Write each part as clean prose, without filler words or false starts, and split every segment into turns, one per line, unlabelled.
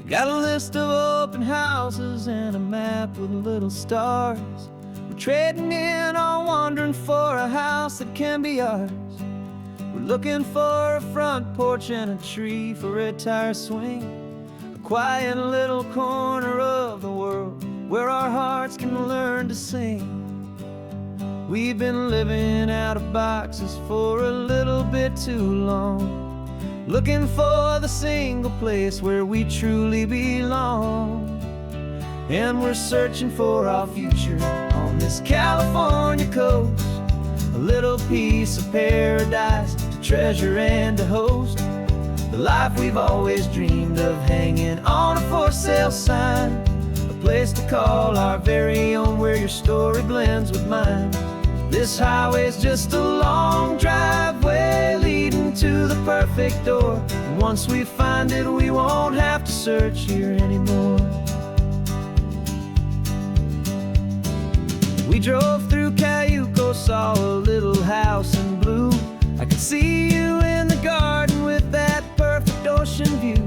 Got a list of open houses and a map with little stars. We're trading in on wandering for a house that can be ours. We're looking for a front porch and a tree for a tire swing, a quiet little corner of the world where our hearts can learn to sing. We've been living out of boxes for a little bit too long, looking for the single place where we truly belong. And we're searching for our future on this California coast, a little piece of paradise to treasure and to host, the life we've always dreamed of, hanging on a for sale sign, a place to call our very own where your story blends with mine. This highway's just a long driveway leading to the perfect door, and once we find it we won't have to search here anymore. We drove through Cayuco, saw a little house in blue. I could see you in the garden with that perfect ocean view.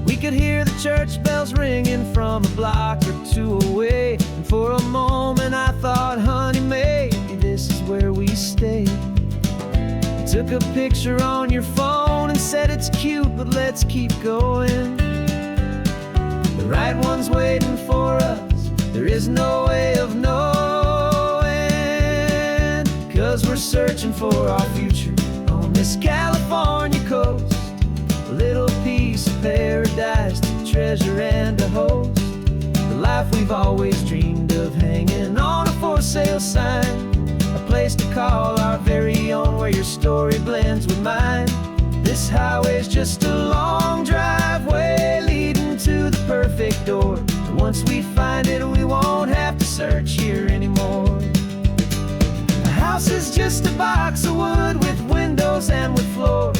We could hear the church bells ringing from a block or two away, and for a moment I thought, honey, maybe this is where we stay. You took a picture on your phone and said it's cute, but let's keep going. The right one's waiting for us, there is no way of knowing, 'cause we're searching for our future on this California coast, a little piece of paradise to treasure and to host, the life we've always dreamed of, hanging on a for sale sign, a place to call our very own where your story blends with mine. This highway's just a long driveway leading to the perfect door, and once we find it we won't have to search here anymore. A house is just a box of wood with windows and with floors,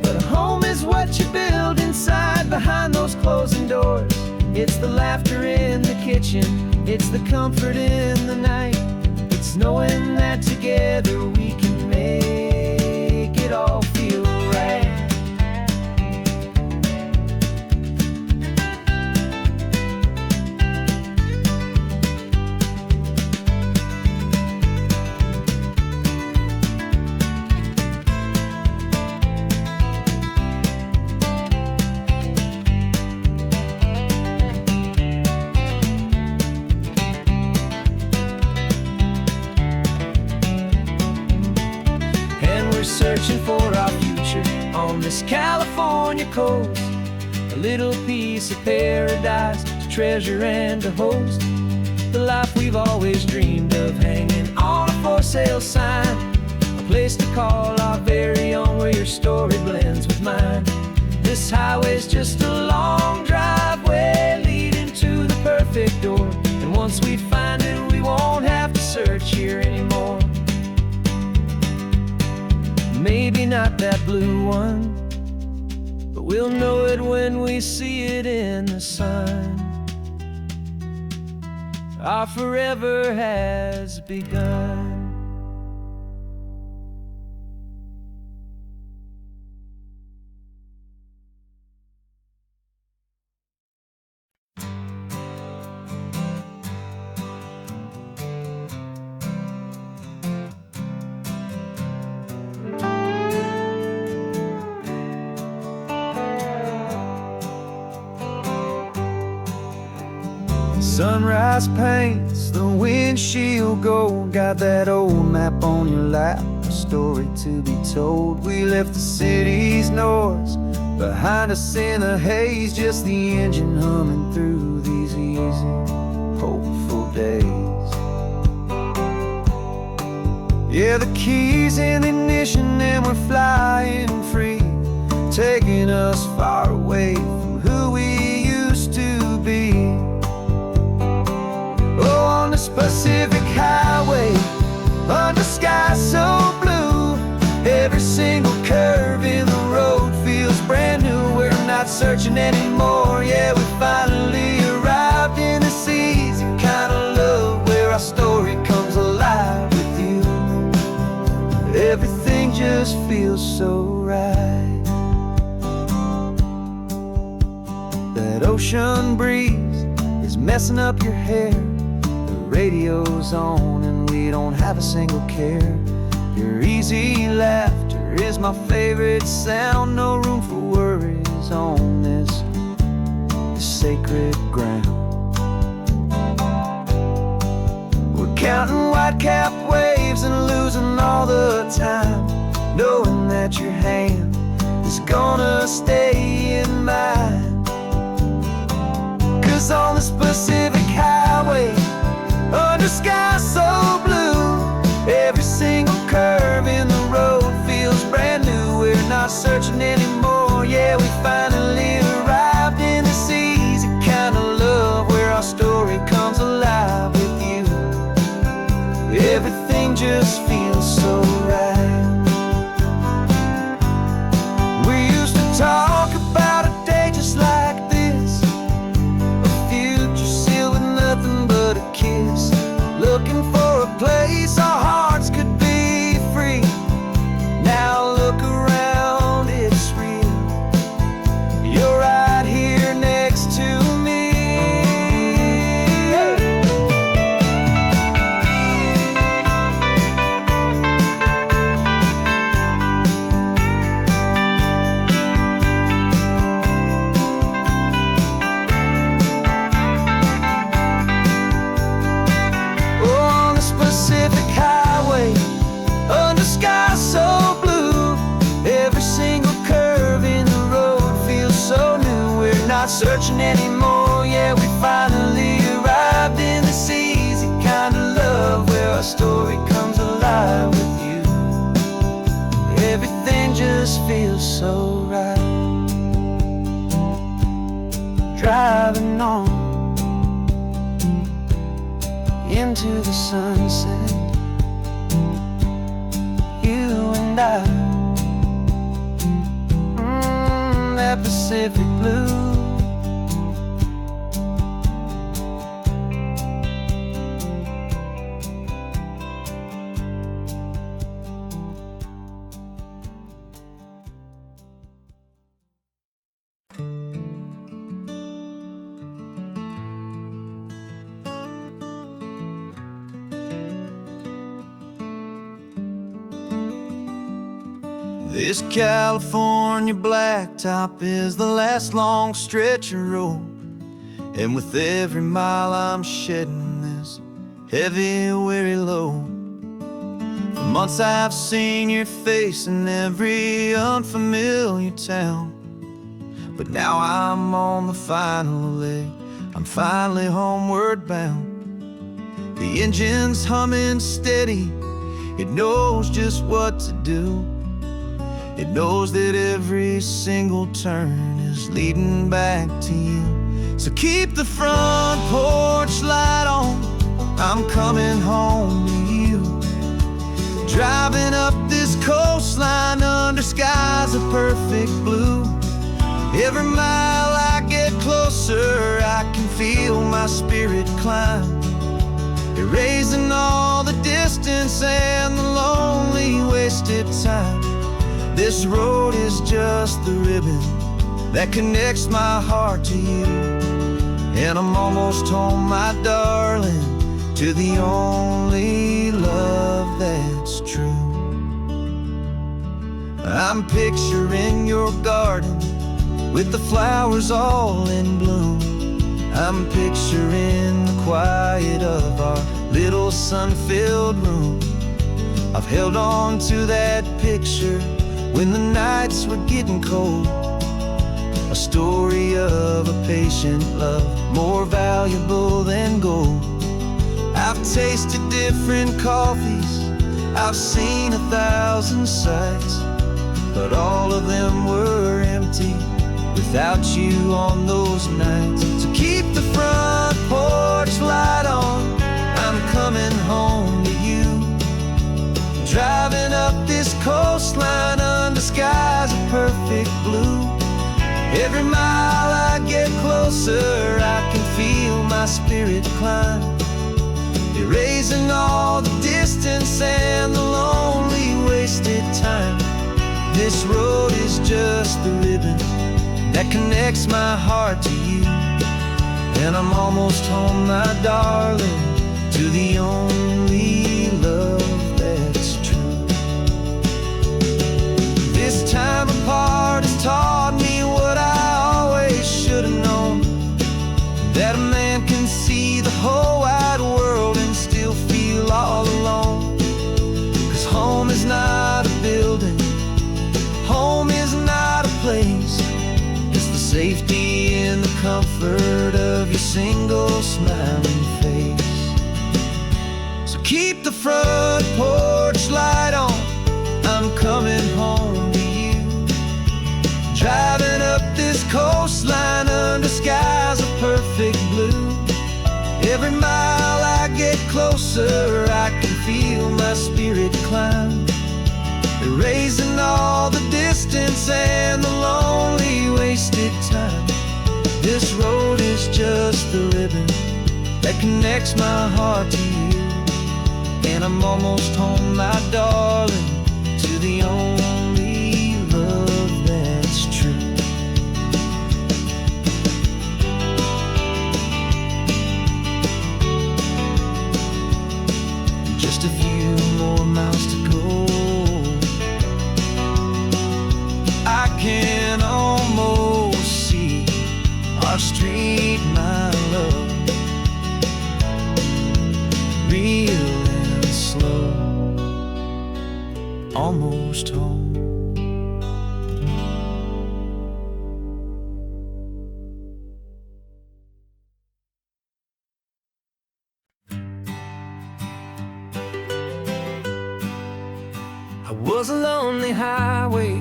but a home is what you build inside behind those closing doors. It's the laughter in the kitchen, it's the comfort in the night, it's knowing that together we can make it all feel right. Searching for our future on this California coast, a little piece of paradise to treasure and to host, the life we've always dreamed of, hanging on a for sale sign, a place to call our very own where your story blends with mine. This highway's just a long driveway leading to the perfect door, and once we find it we won't have to search here anymore. Maybe not that blue one, but we'll know it when we see it in the sun. Our forever has begun. Sunrise paints the windshield gold, got that old map on your lap, a story to be told. We left the city's noise behind us in the haze, just the engine humming through these easy, hopeful days. Yeah, the keys in the ignition and we're flying free, taking us far away from who we used to be. Oh, on this Pacific highway, under sky so blue, every single curve in the road feels brand new. We're not searching anymore, yeah, we finally arrived in this easy kind of love where our story comes alive with you. Everything just feels so right, that That ocean breeze is messing up your hair. The radio's on and we don't have a single care. Your easy laughter is my favorite sound. No room for worries on this sacred ground. We're counting white-capped waves and losing all the time, knowing that your hand is gonna stay in mine. 'Cause on this Pacific highway, under sky so blue, every single curve in the road feels brand new. We're not searching anymore, yeah, we finally arrived in this easy kind of love, where our story comes alive with you. Everything just feels so right. We used to talk about a day just like this, a future sealed with nothing but a kiss, looking for a place our hearts could be free. Now look around, it's real. You're right here next to me. On this Pacific highway, under sky so blue, every single curve in the road feels so new. We're not searching anymore, yeah, we finally arrived in this easy kind of love, where our story comes alive with you. Everything just feels so right. Driving on into the sunset, you and I, that Pacific blue. This California blacktop is the last long stretch of road, and with every mile I'm shedding this heavy, weary load. For months I've seen your face in every unfamiliar town, but now I'm on the final leg, I'm finally homeward bound. The engine's humming steady, it knows just what to do. It knows that every single turn is leading back to you. So keep the front porch light on, I'm coming home to you. Driving up this coastline under skies of perfect blue. Every mile I get closer, I can feel my spirit climb, erasing all the distance and the lonely wasted time. This road is just the ribbon that connects my heart to you, and I'm almost home, my darling, to the only love that's true. I'm picturing your garden with the flowers all in bloom. I'm picturing the quiet of our little sun-filled room. I've held on to that picture when the nights were getting cold, a story of a patient love, more valuable than gold. I've tasted different coffees, I've seen 1,000 sights, but all of them were empty without you on those nights. So keep the front porch light on, I'm coming home to you. Driving up this coastline under skies of perfect blue. Every mile I get closer, I can feel my spirit climb, erasing all the distance and the lonely wasted time. This road is just the ribbon that connects my heart to you. And I'm almost home, my darling, to the only love that's true. This time apart has taught me what I always should have known, that a man can see the whole wide world and still feel all alone. 'Cause home is not a building, home is not a place, it's the safety and the comfort of your single smiling face. So keep the front porch light on, I'm coming home to you. Driving up this coastline under skies of perfect blue. Every mile I get closer, I can feel my spirit climb, erasing all the distance and the lonely wasted time. This road is just the ribbon that connects my heart to you. And I'm almost home, my darling, to the only love that's true. Just a few more miles to go, I can almost see our street, my love, real and slow, almost home. I was a lonely highway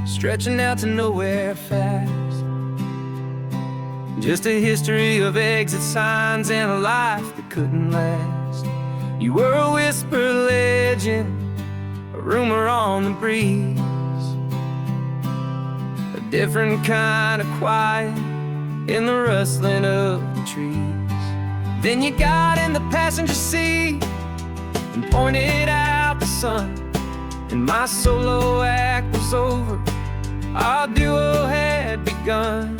stretching out to nowhere fast, just a history of exit signs and a life that couldn't last. You were a whisper legend, a rumor on the breeze, a different kind of quiet in the rustling of the trees. Then you got in the passenger seat and pointed out the sun, and my solo act was over, our duo had begun.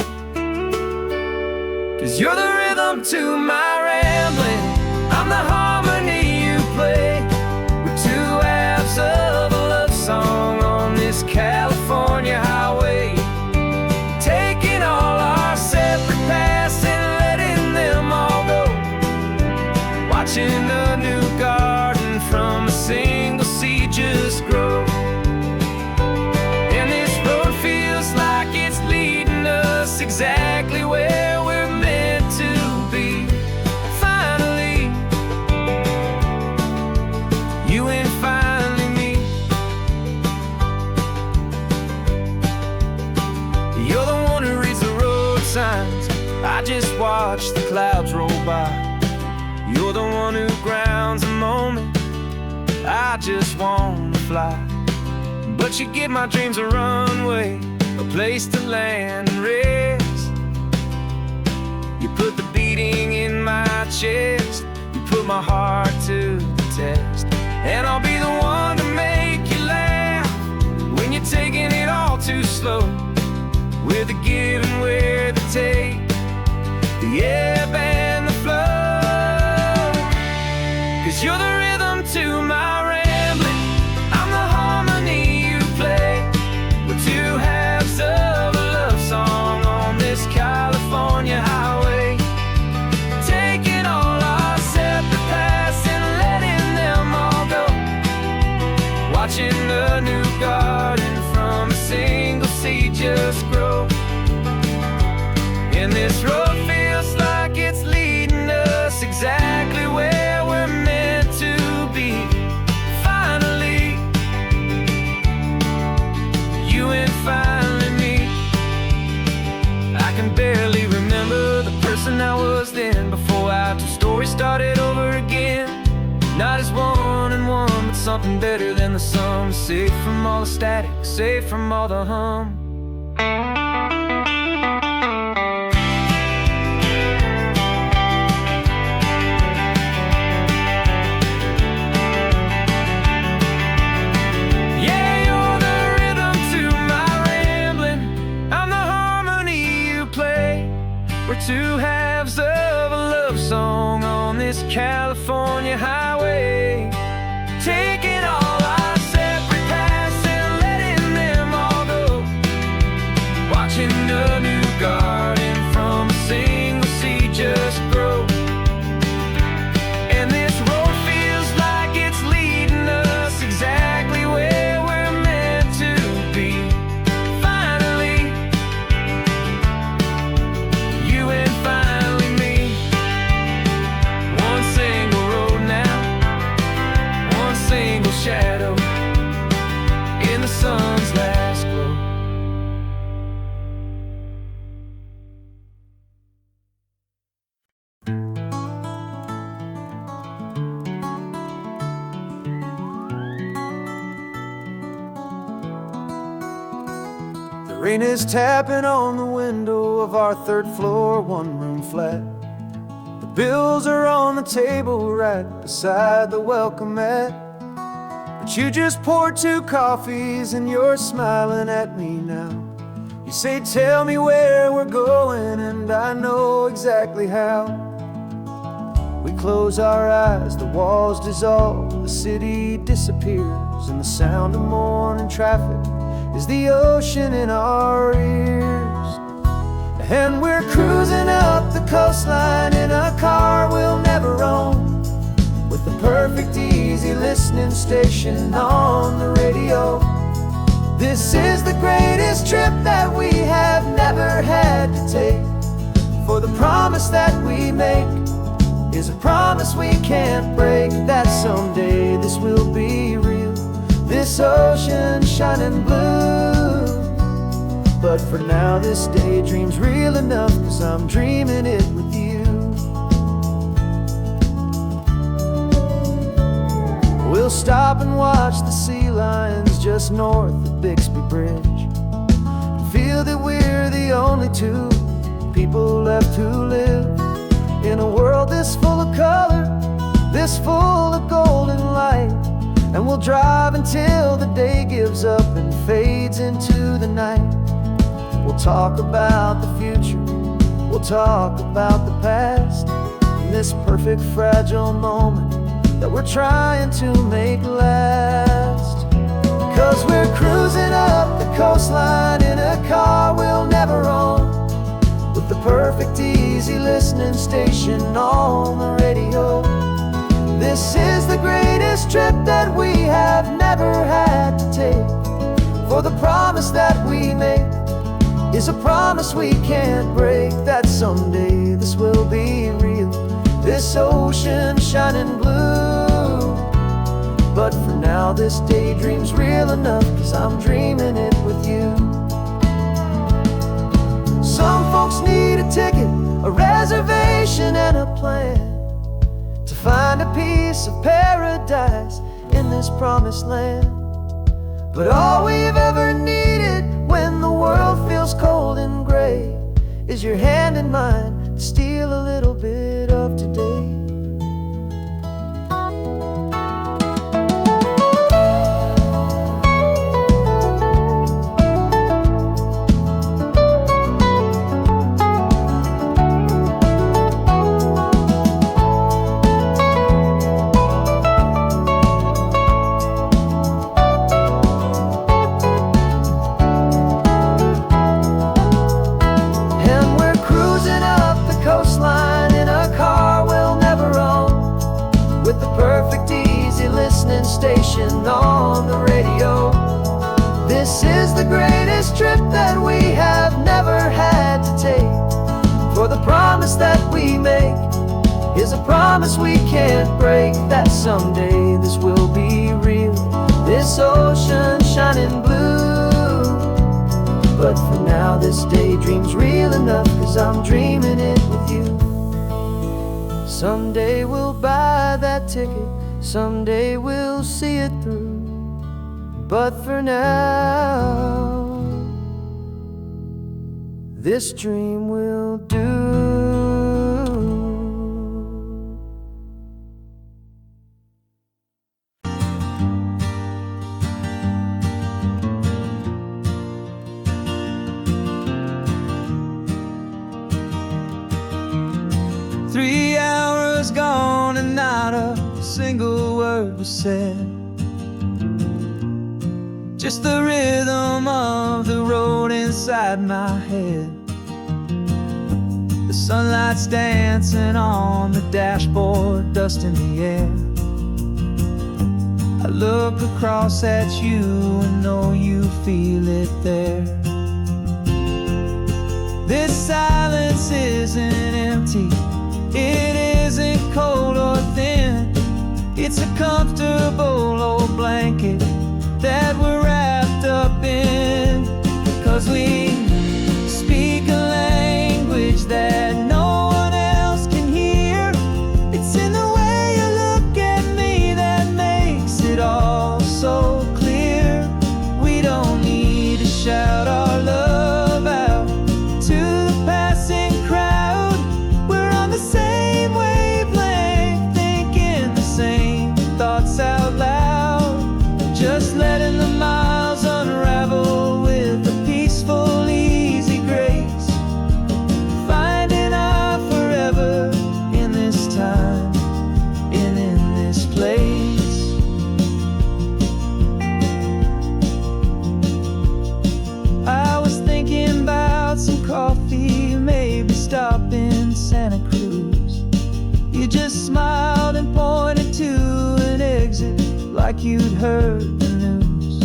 'Cause you're the rhythm to my rambling, I'm the harmony you play. We're two halves of a love song on this California highway, taking all our separate paths and letting them all go, watching a new garden from a single seed just grow. And this road feels like it's leading us exactly where we're meant to be. Finally, you and finally me. You're the one who reads the road signs, I just watch the clouds roll by. You're the one who grounds the moment, I just wanna fly. But you give my dreams a runway, a place to land and rest. You put the beating in my chest, you put my heart to the test. And I'll be the one to make you laugh when you're taking it all too slow. We're the give and we're the take, the ebb and the flow. 'Cause you're the rhythm to my rambling, I'm the harmony you play. We're two halves of a love song on this California highway, taking all our separate paths and letting them all go, watching a new garden from a single seed just grow. And this road feels like it's leading us exactly where we're meant to be. Finally, you and finally me. I can barely remember the person I was then, before our two stories started over again. Not as one and one, but something better than the sum. Safe from all the static, safe from all the hum. Two halves of California highway, taking all our separate paths and letting them all go, watching a new garden from a single seed just grow. And this road feels like it's leading us exactly where we're meant to be. Finally, you and finally me. One single road now, one single shadow in the sun's last glow. The rain is tapping on the window of our third floor, one-room flat. The bills are on the table right beside the welcome mat. But you just poured 2 coffees and you're smiling at me now. You say, tell me where we're going, and I know exactly how. We close our eyes, the walls dissolve, the city disappears, and the sound of morning traffic is the ocean in our ears. And we're cruising up the coastline in a car we'll never own, with the perfect easy listening station on the radio. This is the greatest trip that we have never had to take, for the promise that we make is a promise we can't break, that someday this will be real, this ocean shining blue. But for now this daydream's real enough, 'cause I'm dreaming it with you. We'll stop and watch the sea lions just north of Bixby Bridge, feel that we're the only 2 people left who live in a world this full of color, this full of golden light. And we'll drive until the day gives up and fades into the night. We'll talk about the future, we'll talk about the past, and this perfect fragile moment that we're trying to make last. 'Cause we're cruising up the coastline in a car we'll never own, with the perfect easy listening station on the radio. This is the greatest trip that we have never had to take, for the promise that we make is a promise we can't break, that someday this will be real, this ocean shining blue. But for now this daydream's real enough, 'cause I'm dreaming it with you. Some folks need a ticket, a reservation and a plan to find a piece of paradise in this promised land. But all we've ever needed when the world feels cold and gray is your hand in mine to steal a little bit of today. Station on the radio. This is the greatest trip that we have never had to take, for the promise that we make is a promise we can't break, that someday this will be real, this ocean shining blue. But for now this daydream's real enough, 'cause I'm dreaming it with you. Someday we'll buy that ticket, someday we'll see it through. But for now, this dream will do. 3 hours gone and not a single word was said, just the rhythm of the road inside my head. The sunlight's dancing on the dashboard, dust in the air. I look across at you and know you feel it there. This silence isn't empty, it isn't cold or thin. It's a comfortable old blanket that we're wrapped up in. 'Cause we speak a language that no one else can hear. It's in the way you look at me that makes it all so clear. We don't need to shout our love out to the passing crowd. We're on the same wavelength, thinking the same thoughts out loud. Just letting the miles unravel with a peaceful, easy grace. Finding our forever in this time and in this place. I was thinking about some coffee, maybe stop in Santa Cruz. You just smiled and pointed to an exit like you'd heard the news.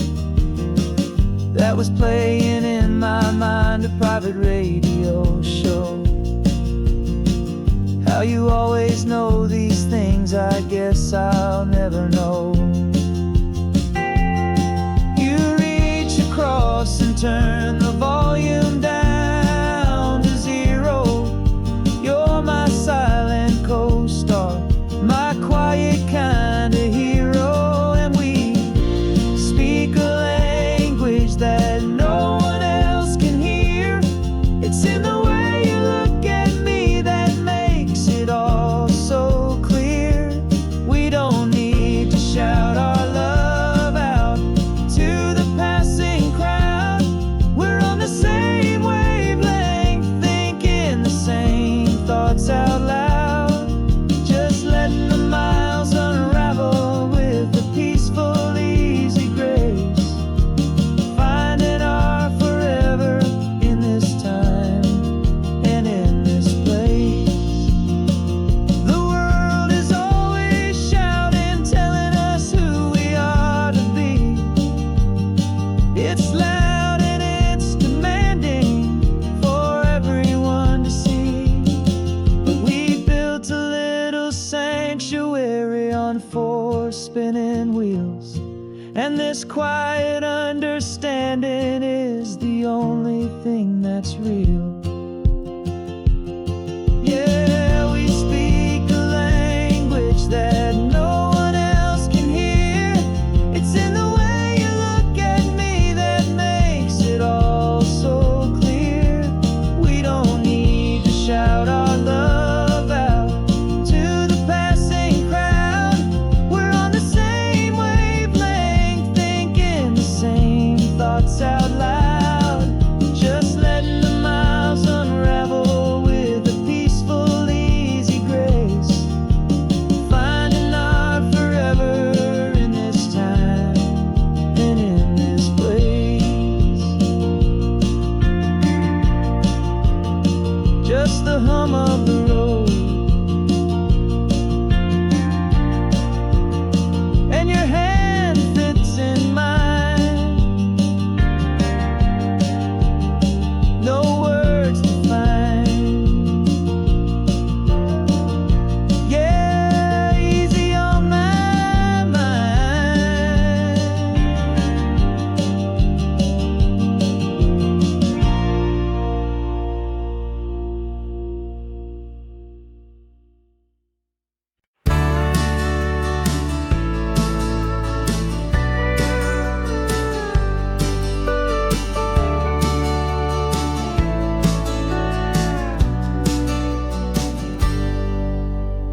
That was playing in my mind, a private radio show. How you always know these things, I guess I'll never know. You reach across and turn the volume down to 0. You're my silent co-star, my quiet kind of hero. And we speak a language that no one else can hear. It's in the way you look at me that makes it all so clear. We don't need to shout our love out to the passing crowd. We're on the same wavelength, thinking the same thoughts out loud. Just letting the miles unravel with a peaceful, easy grace. Finding our forever in this time and in this place. The world is always shouting, telling us who we are to be. It's loud and it's demanding for everyone to see. But we built a little sanctuary on 4 spinning wheels, and this quiet understanding is the only thing that's real. Yeah, we speak a language that no one else can hear. It's in the way you look at me that makes it all so clear. We don't need to shout our love out to the passing crowd. We're on the same wavelength, thinking the same thoughts out loud. Just letting the miles unravel with a peaceful, easy grace. Finding our forever in this time and in this place. Just the hum of the road and your hand fits in mine. No words to find. Yeah, easy on my mind.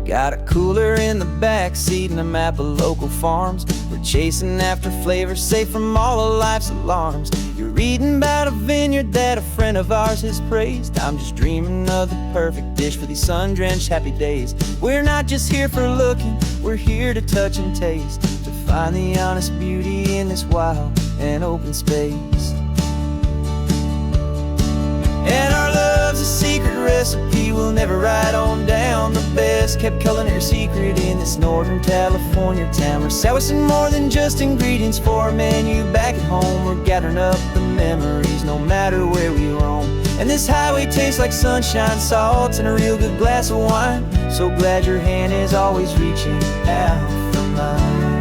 Got a cooler in the back seat and a map of local farms. We're chasing after flavors safe from all of life's alarms. You're reading about a vineyard that a friend of ours has praised. I'm just dreaming of the perfect dish for these sun-drenched happy days. We're not just here for looking, We're here to touch and taste, to find the honest beauty in this wild and open space. And our love's a secret recipe we'll never write on down. The best kept culinary secret in this Northern California town. We're sourcing more than just ingredients for a menu back at home. We're gathering up the memories no matter where we roam. And this highway tastes like sunshine, salt, and a real good glass of wine. So glad your hand is always reaching out for mine.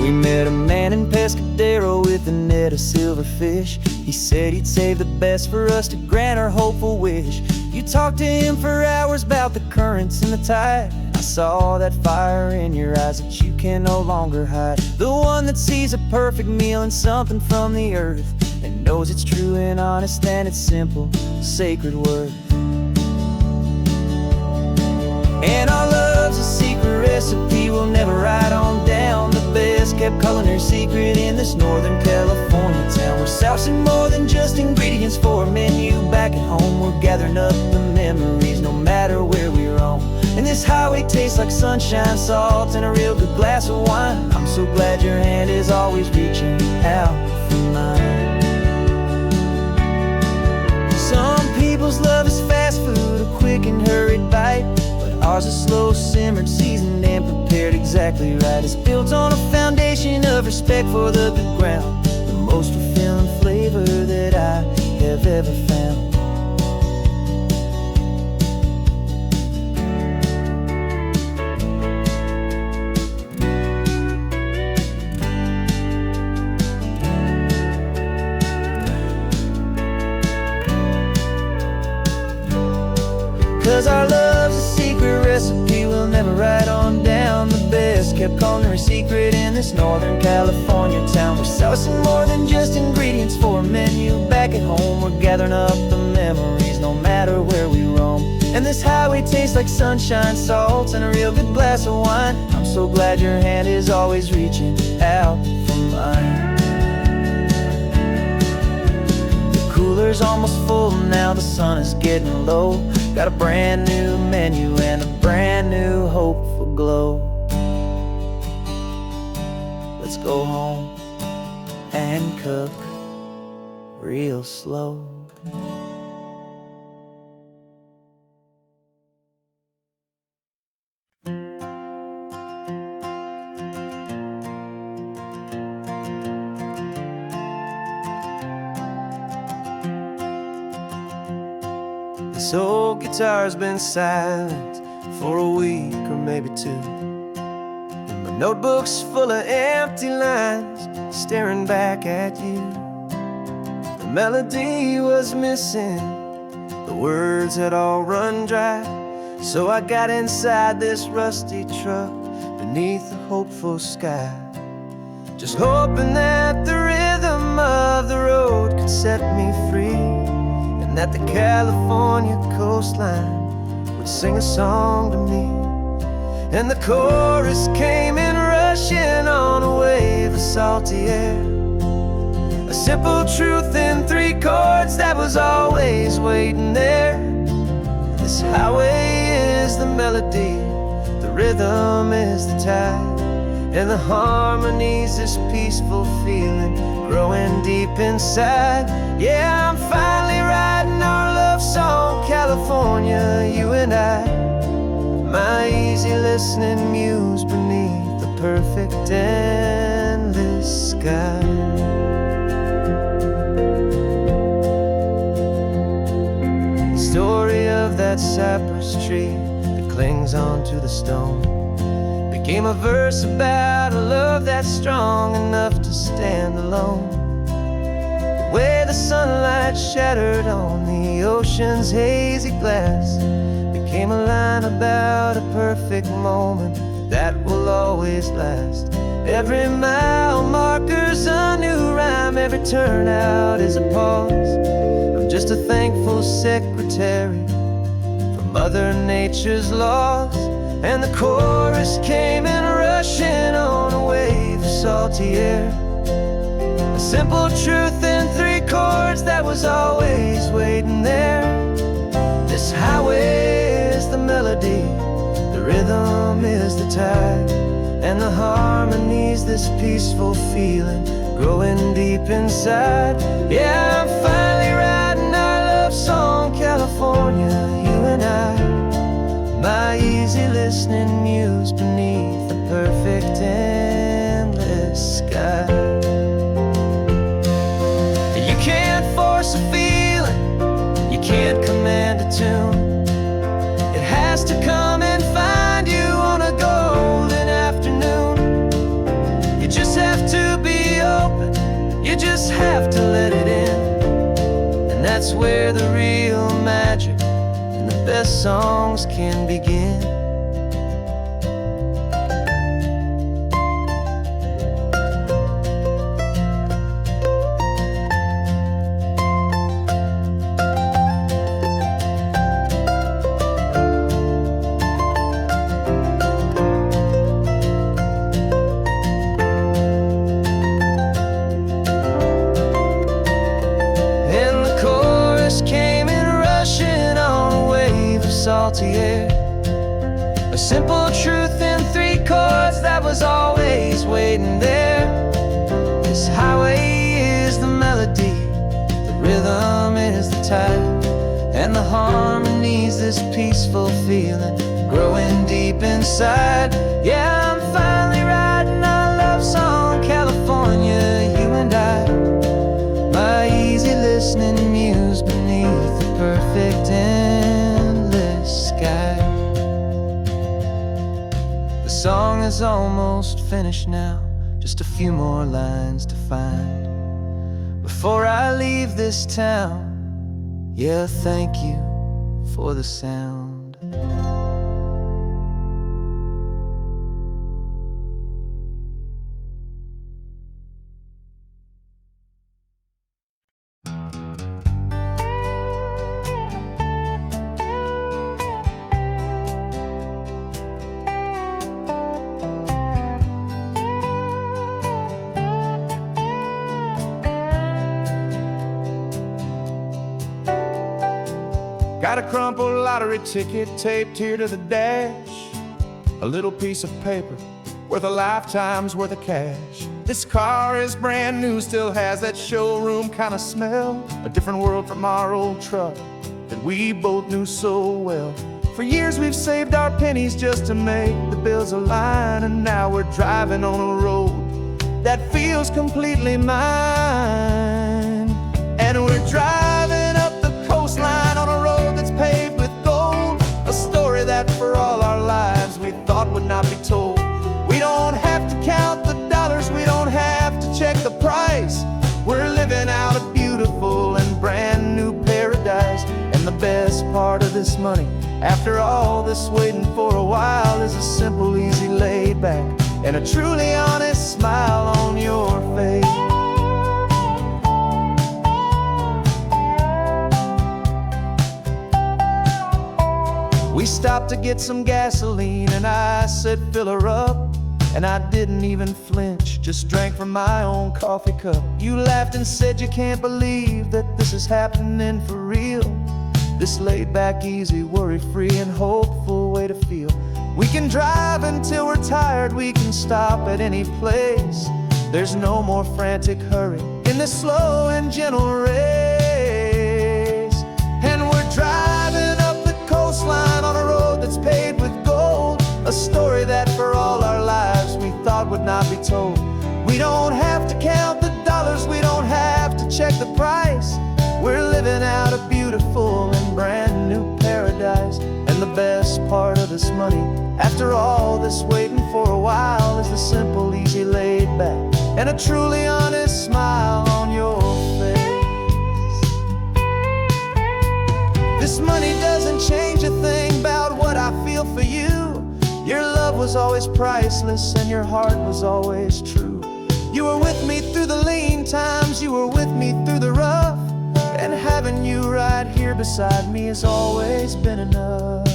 We met a man in Pescadero with a net of silverfish. He said he'd save the best for us to grant our hopeful wish. You talked to him for hours about the currents and the tide. I saw that fire in your eyes that you can no longer hide. The one that sees a perfect meal in something from the earth, and knows it's true and honest and it's simple, sacred worth. And our love's a secret recipe we'll never write on down. The best kept culinary secret in this Northern California town. We're sourcing more than just ingredients for a menu back at home. We're gathering up the memories no matter where we roam. And this highway tastes like sunshine, salt, and a real good glass of wine. I'm so glad your hand is always reaching out for mine. Some people's love is fast food, a quick and hurried bite, but ours is slow simmered, seasoned, and prepared exactly right. It's built on a foundation of respect for the good ground, the most fulfilling flavor that I have ever found. 'Cause our love's a secret recipe we'll never write on down. The best kept culinary secret in this Northern California town. We're sourcing more than just ingredients for a menu back at home. We're gathering up the memories no matter where we roam. And this highway tastes like sunshine, salt, and a real good glass of wine. I'm so glad your hand is always reaching out for mine. The cooler's almost full now, the sun is getting low. Got a brand new menu and a brand new hopeful glow. Let's go home and cook real slow. This old guitar's been silent for a week or maybe two, and my notebook's full of empty lines staring back at you. The melody was missing, the words had all run dry. So I got inside this rusty truck beneath a hopeful sky, just hoping that the rhythm of the road could set me free, that the California coastline would sing a song to me. And the chorus came in rushing on a wave of salty air, a simple truth in 3 chords that was always waiting there. This highway is the melody, the rhythm is the tide, and the harmony's this peaceful feeling growing deep inside. Yeah, I'm finally writing our love song, California, you and I, my easy listening muse beneath the perfect endless sky. The story of that cypress tree that clings onto the stone became a verse about a love that's strong enough to stand alone. The way the sunlight shattered on the ocean's hazy glass became a line about a perfect moment that will always last. Every mile marker's a new rhyme, every turnout is a pause. I'm just a thankful secretary for Mother Nature's laws. And the chorus came in rushing on a wave of salty air, a simple truth in 3 chords that was always waiting there. This highway is the melody, the rhythm is the tide, and the harmony's this peaceful feeling growing deep inside. Yeah, I'm finally writing our love song, California, you and I. My easy listening muse beneath the perfect endless sky. You can't force a feeling, you can't command a tune. It has to come and find you on a golden afternoon. You just have to be open, you just have to let it in. And that's where the real magic and the best songs can begin. Salty air, a simple truth in 3 chords that was always waiting there. This highway is the melody, the rhythm is the tide, and the harmony's this peaceful feeling growing deep inside. Yeah, I'm finally writing our love song, California, you and I. My easy listening muse beneath the perfect sky. The song is almost finished now, just a few more lines to find before I leave this town. Yeah, thank you for the sound.
Got a crumpled lottery ticket taped here to the dash, a little piece of paper worth a lifetime's worth of cash. This car is brand new, still has that showroom kind of smell, a different world from our old truck that we both knew so well. For years we've saved our pennies just to make the bills align, and now we're driving on a road that feels completely mine. And we're driving up the coastline on a road that's paved with gold, a story that for all our lives we thought would not be told. We don't have to count the dollars, we don't have to check the price. We're living out a beautiful and brand new paradise. And the best part of this money, after all this waiting for a while, is a simple, easy, laid back, and a truly honest smile on your face. We stopped to get some gasoline, and I said, fill her up. And I didn't even flinch, just drank from my own coffee cup. You laughed and said you can't believe that this is happening for real. This laid back, easy, worry-free and hopeful way to feel. We can drive until we're tired, we can stop at any place. There's no more frantic hurry in this slow and gentle race. And we're driving up the coastline on a road that's paved with gold, a story that for all our lives we thought would not be told. We don't have to count the dollars, we don't have to check the price. We're living out a beautiful and brand new paradise. And the best part of this money, after all this waiting for a while, is the simple, easy, laid back, and a truly honest smile on your face. This money doesn't change a thing about what I feel for you. Your love was always priceless and your heart was always true. You were with me through the lean times, you were with me through the rough, and having you right here beside me has always been enough.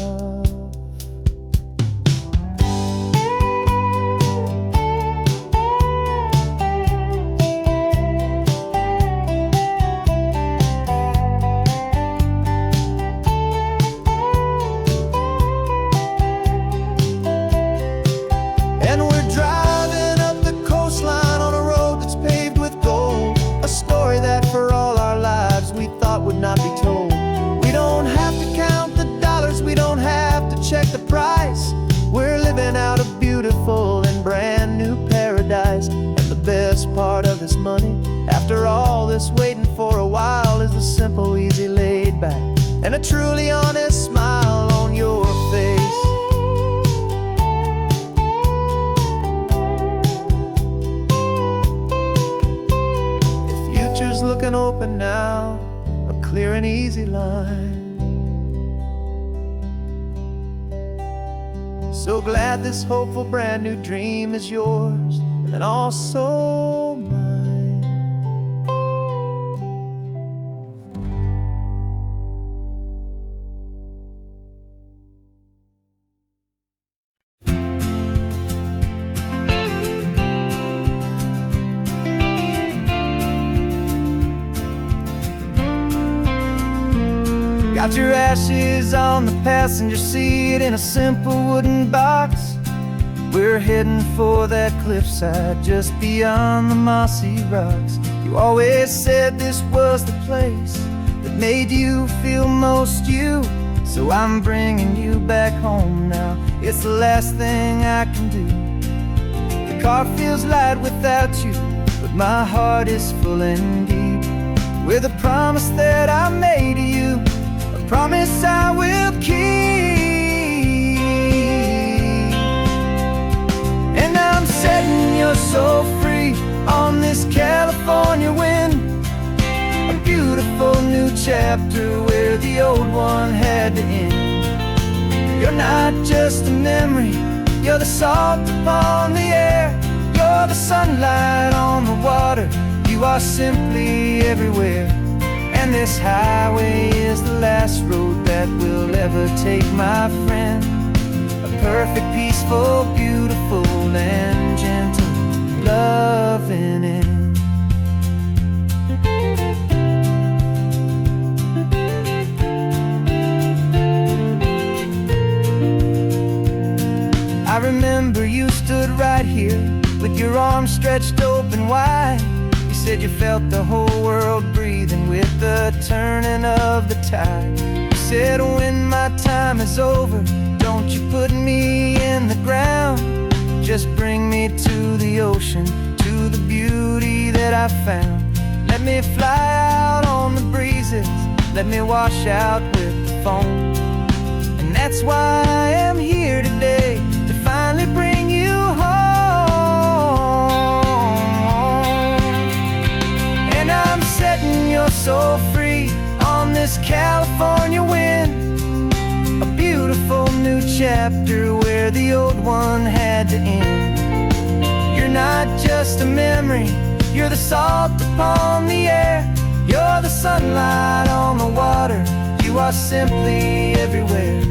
the price. We're living out a beautiful and brand new paradise. And the best part of this money, after all this waiting for a while, is the simple, easy, laid back, and a truly honest smile on your face. The future's looking open now, a clear and easy line. So glad this hopeful brand new dream is yours and also mine. Got your ashes on the passenger seat in a simple wooden box. We're heading for that cliffside just beyond the mossy rocks. You always said this was the place that made you feel most you. So I'm bringing you back home now. It's the last thing I can do. The car feels light without you, but my heart is full and deep with a promise that I made to you, a promise I will keep. And I'm setting you so free on this California wind, a beautiful new chapter where the old one had to end. You're not just a memory, you're the salt upon the air, you're the sunlight on the water, you are simply everywhere. And this highway is the last road that we'll ever take, my friend. A perfect, peaceful, beautiful, and gentle, loving end. I remember you stood right here with your arms stretched open wide. You said you felt the whole world breathing with the turning of the tide. You said when my time is over, don't you put me in the ground, just bring me to the ocean, to the beauty that I found. Let me fly out on the breezes, let me wash out with the foam. And that's why I am here today, to finally bring you home. And I'm setting you so free on this California wind, a beautiful new chapter where the old one had to end. You're not just a memory, you're the salt upon the air, you're the sunlight on the water, you are simply everywhere.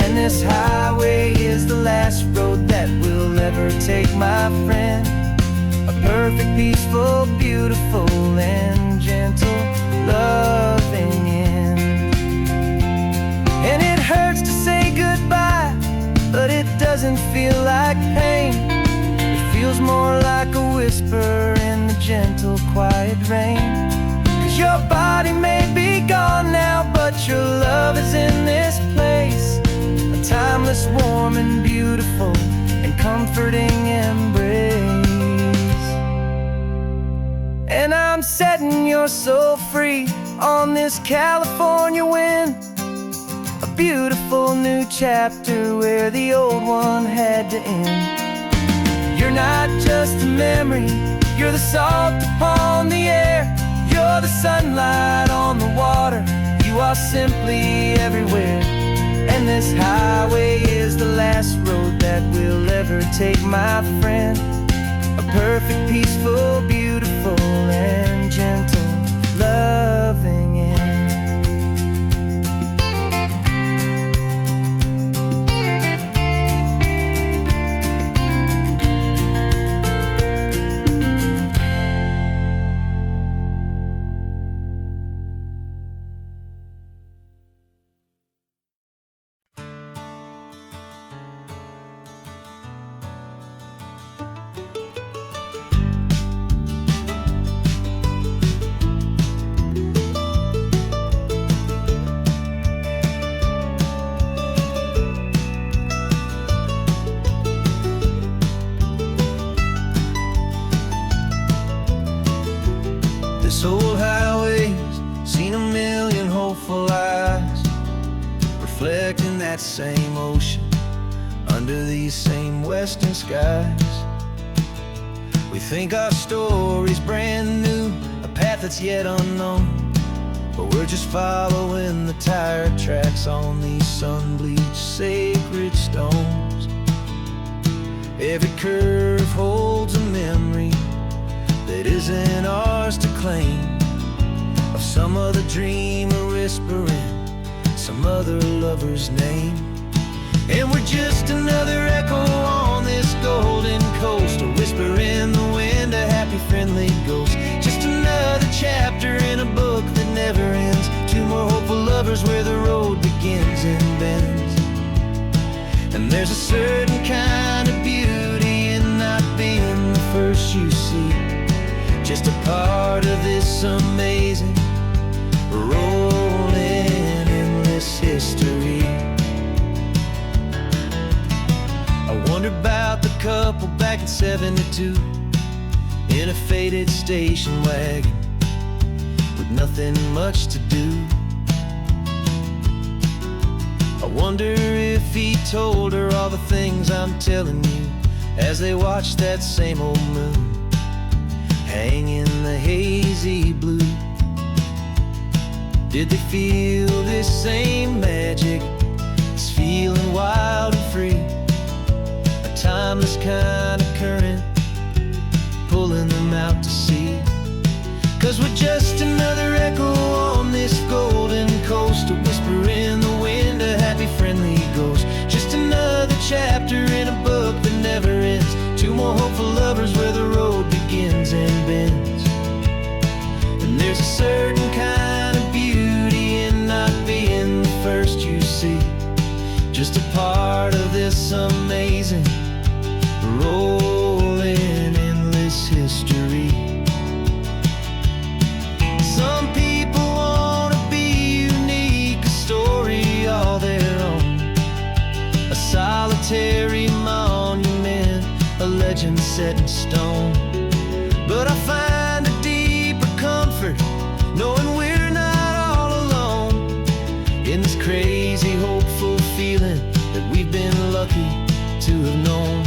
And this highway is the last road that we'll ever take, my friend. A perfect, peaceful, beautiful, and gentle, loving end. And it hurts to say goodbye, but it doesn't feel like pain. It feels more like a whisper in the gentle, quiet rain. 'Cause your body may be gone now, but your love is in this place, a timeless, warm, and beautiful, and comforting embrace. And I'm setting you so free on this California wind, a beautiful new chapter where the old one had to end. You're not just a memory, you're the salt upon the air, you're the sunlight on the water, you are simply everywhere. And this highway is the last road that we'll ever take, my friend. A perfect, peaceful, beautiful, and gentle, loving end. that same ocean, under these same western skies. We think our story's brand new, a path that's yet unknown, but we're just following the tire tracks on these sun-bleached sacred stones. Every curve holds a memory that isn't ours to claim, of some other dreamer whispering some other lover's name. And we're just another echo on this golden coast, a whisper in the wind, a happy friendly ghost. Just another chapter in a book that never ends, two more hopeful lovers where the road begins and bends. And there's a certain kind of beauty in not being the first you see, just a part of this amazing rolling endless history. I wonder about the couple back in '72 in a faded station wagon with nothing much to do. I wonder if he told her all the things I'm telling you as they watched that same old moon hang in the hazy blue. Did they feel this same magic, this feeling wild and free, a timeless kind of current pulling them out to sea? 'Cause we're just another echo on this golden coast, a whisper in the wind, a happy friendly ghost. Just another chapter in a book that never ends, two more hopeful lovers where the road begins and bends. And there's a certain kind of beauty in not being the first you see, just a part of this amazing rolling endless history. Some people want to be unique, a story all their own, a solitary monument, a legend set in stone. But I find a deeper comfort knowing we're not all alone in this crazy, hopeful feeling that we've been lucky to have known.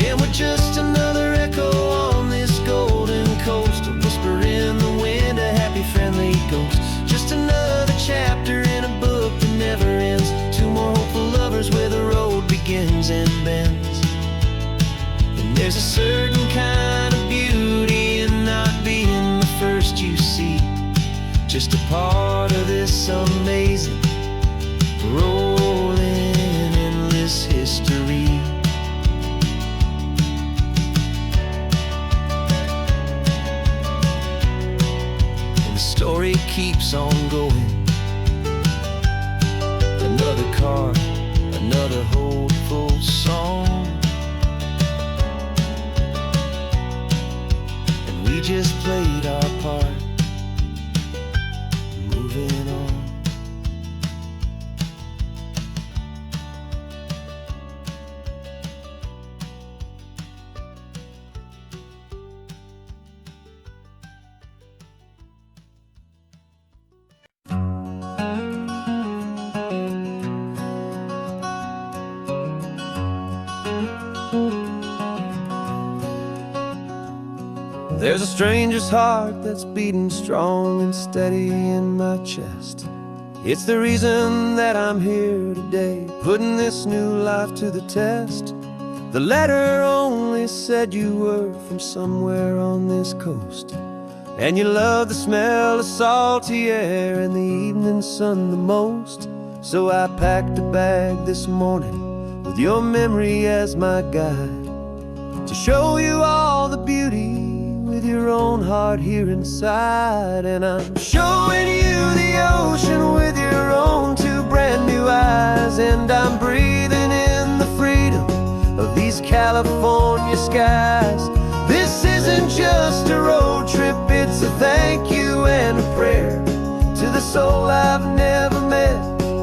And we're just another echo on this golden coast, a whisper in the wind, a happy friendly ghost. Just another chapter in a book that never ends, two more hopeful lovers where the road begins and bends. And there's a certain kind of beauty in not being the first you see, just a part of this amazing rolling endless history. Story keeps on going. Another card, another hopeful song, and we just played our part, moving on. There's a stranger's heart that's beating strong and steady in my chest. It's the reason that I'm here today, putting this new life to the test. The letter only said you were from somewhere on this coast, and you love the smell of salty air and the evening sun the most. So I packed a bag this morning with your memory as my guide, to show you all the beauty with your own heart here inside. And I'm showing you the ocean with your own two brand new eyes, and I'm breathing in the freedom of these California skies. This isn't just a road trip, it's a thank you and a prayer to the soul I've never met,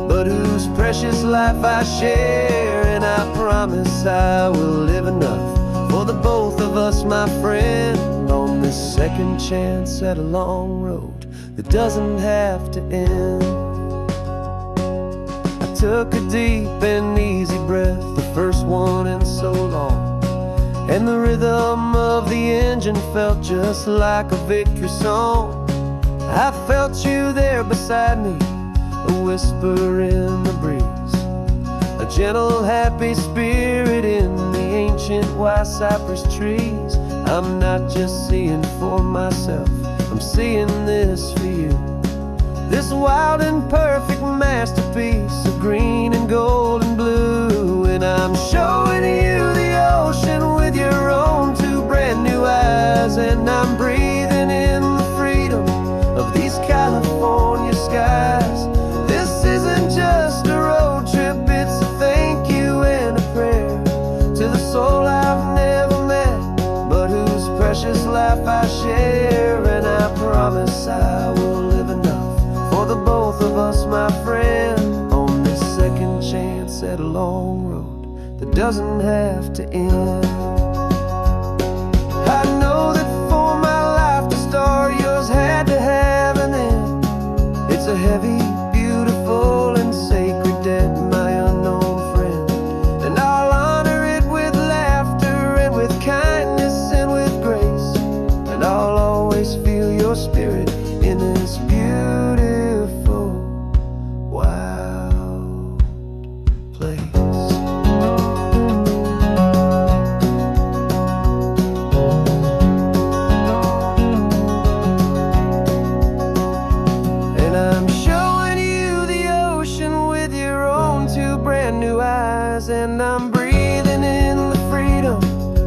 but but whose precious life I share. And I promise I will live enough for the both of us, my friend, on this second chance at a long road that doesn't have to end. I took a deep and easy breath, the first one in so long, and the rhythm of the engine felt just like a victory song. I felt you there beside me, a whisper in the breeze, a gentle, happy spirit in the ancient white cypress trees. I'm not just seeing for myself, I'm seeing this for you. This wild and perfect masterpiece of green and gold and blue. And I'm showing you the ocean with your own two brand new eyes. And I'm breathing in the freedom of these California skies. This isn't just a road trip, it's a thank you and a prayer to the soul I've never met, but whose precious life I share. And I promise I will live enough for the both of us, my friend, on this second chance at a long road that doesn't have to end. I know that for my life to start, yours had to have an end. It's a heavy, beautiful, and sacred debt, my unknown friend, and I'll honor it with laughter and with kindness and with grace. And I'll always feel your spirit in this beautiful, wild place. And I'm showing you the ocean with your own two brand new eyes. And I'm breathing in the freedom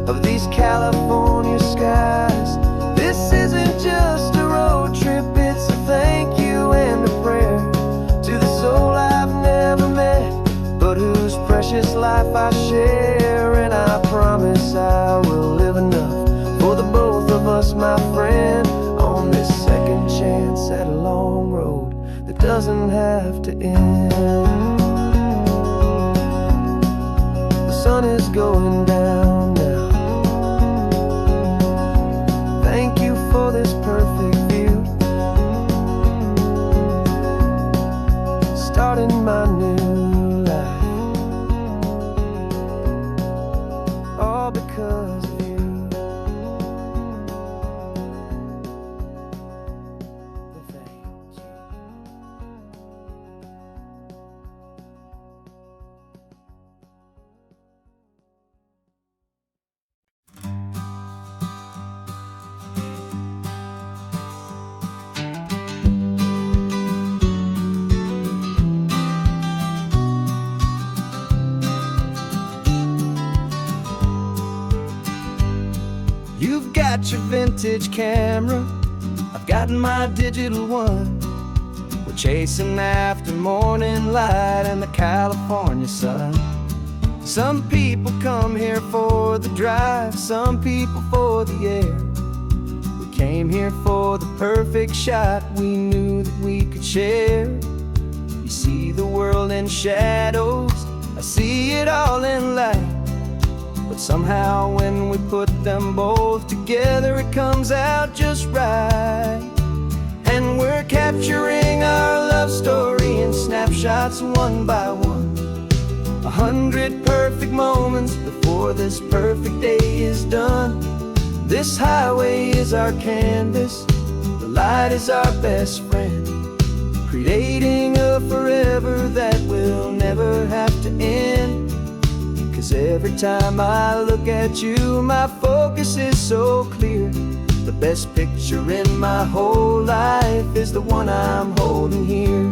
of these California skies. This isn't just a road trip, it's a thank you and a prayer to the soul I've never met, but whose precious life I share. And I promise I will live enough for the both of us, my friend, on this second chance at a long road that doesn't have to end. The sun is going down now. Thank you for this perfect view, starting my new life, all because of you. Thank you. You've got your vintage camera, I've got my digital one. We're chasing after morning light and the California sun. Some people come here for the drive, some people for the air. We came here for the perfect shot we knew that we could share. You see the world in shadows, I see it all in light. But somehow when we put them both together, it comes out just right. And we're capturing our love story in snapshots one by one. 100 perfect moments before this perfect day is done. This highway is our canvas, the light is our best friend, creating a forever that will never have to end. 'Cause every time I look at you, my focus is so clear. The best picture in my whole life is the one I'm holding here.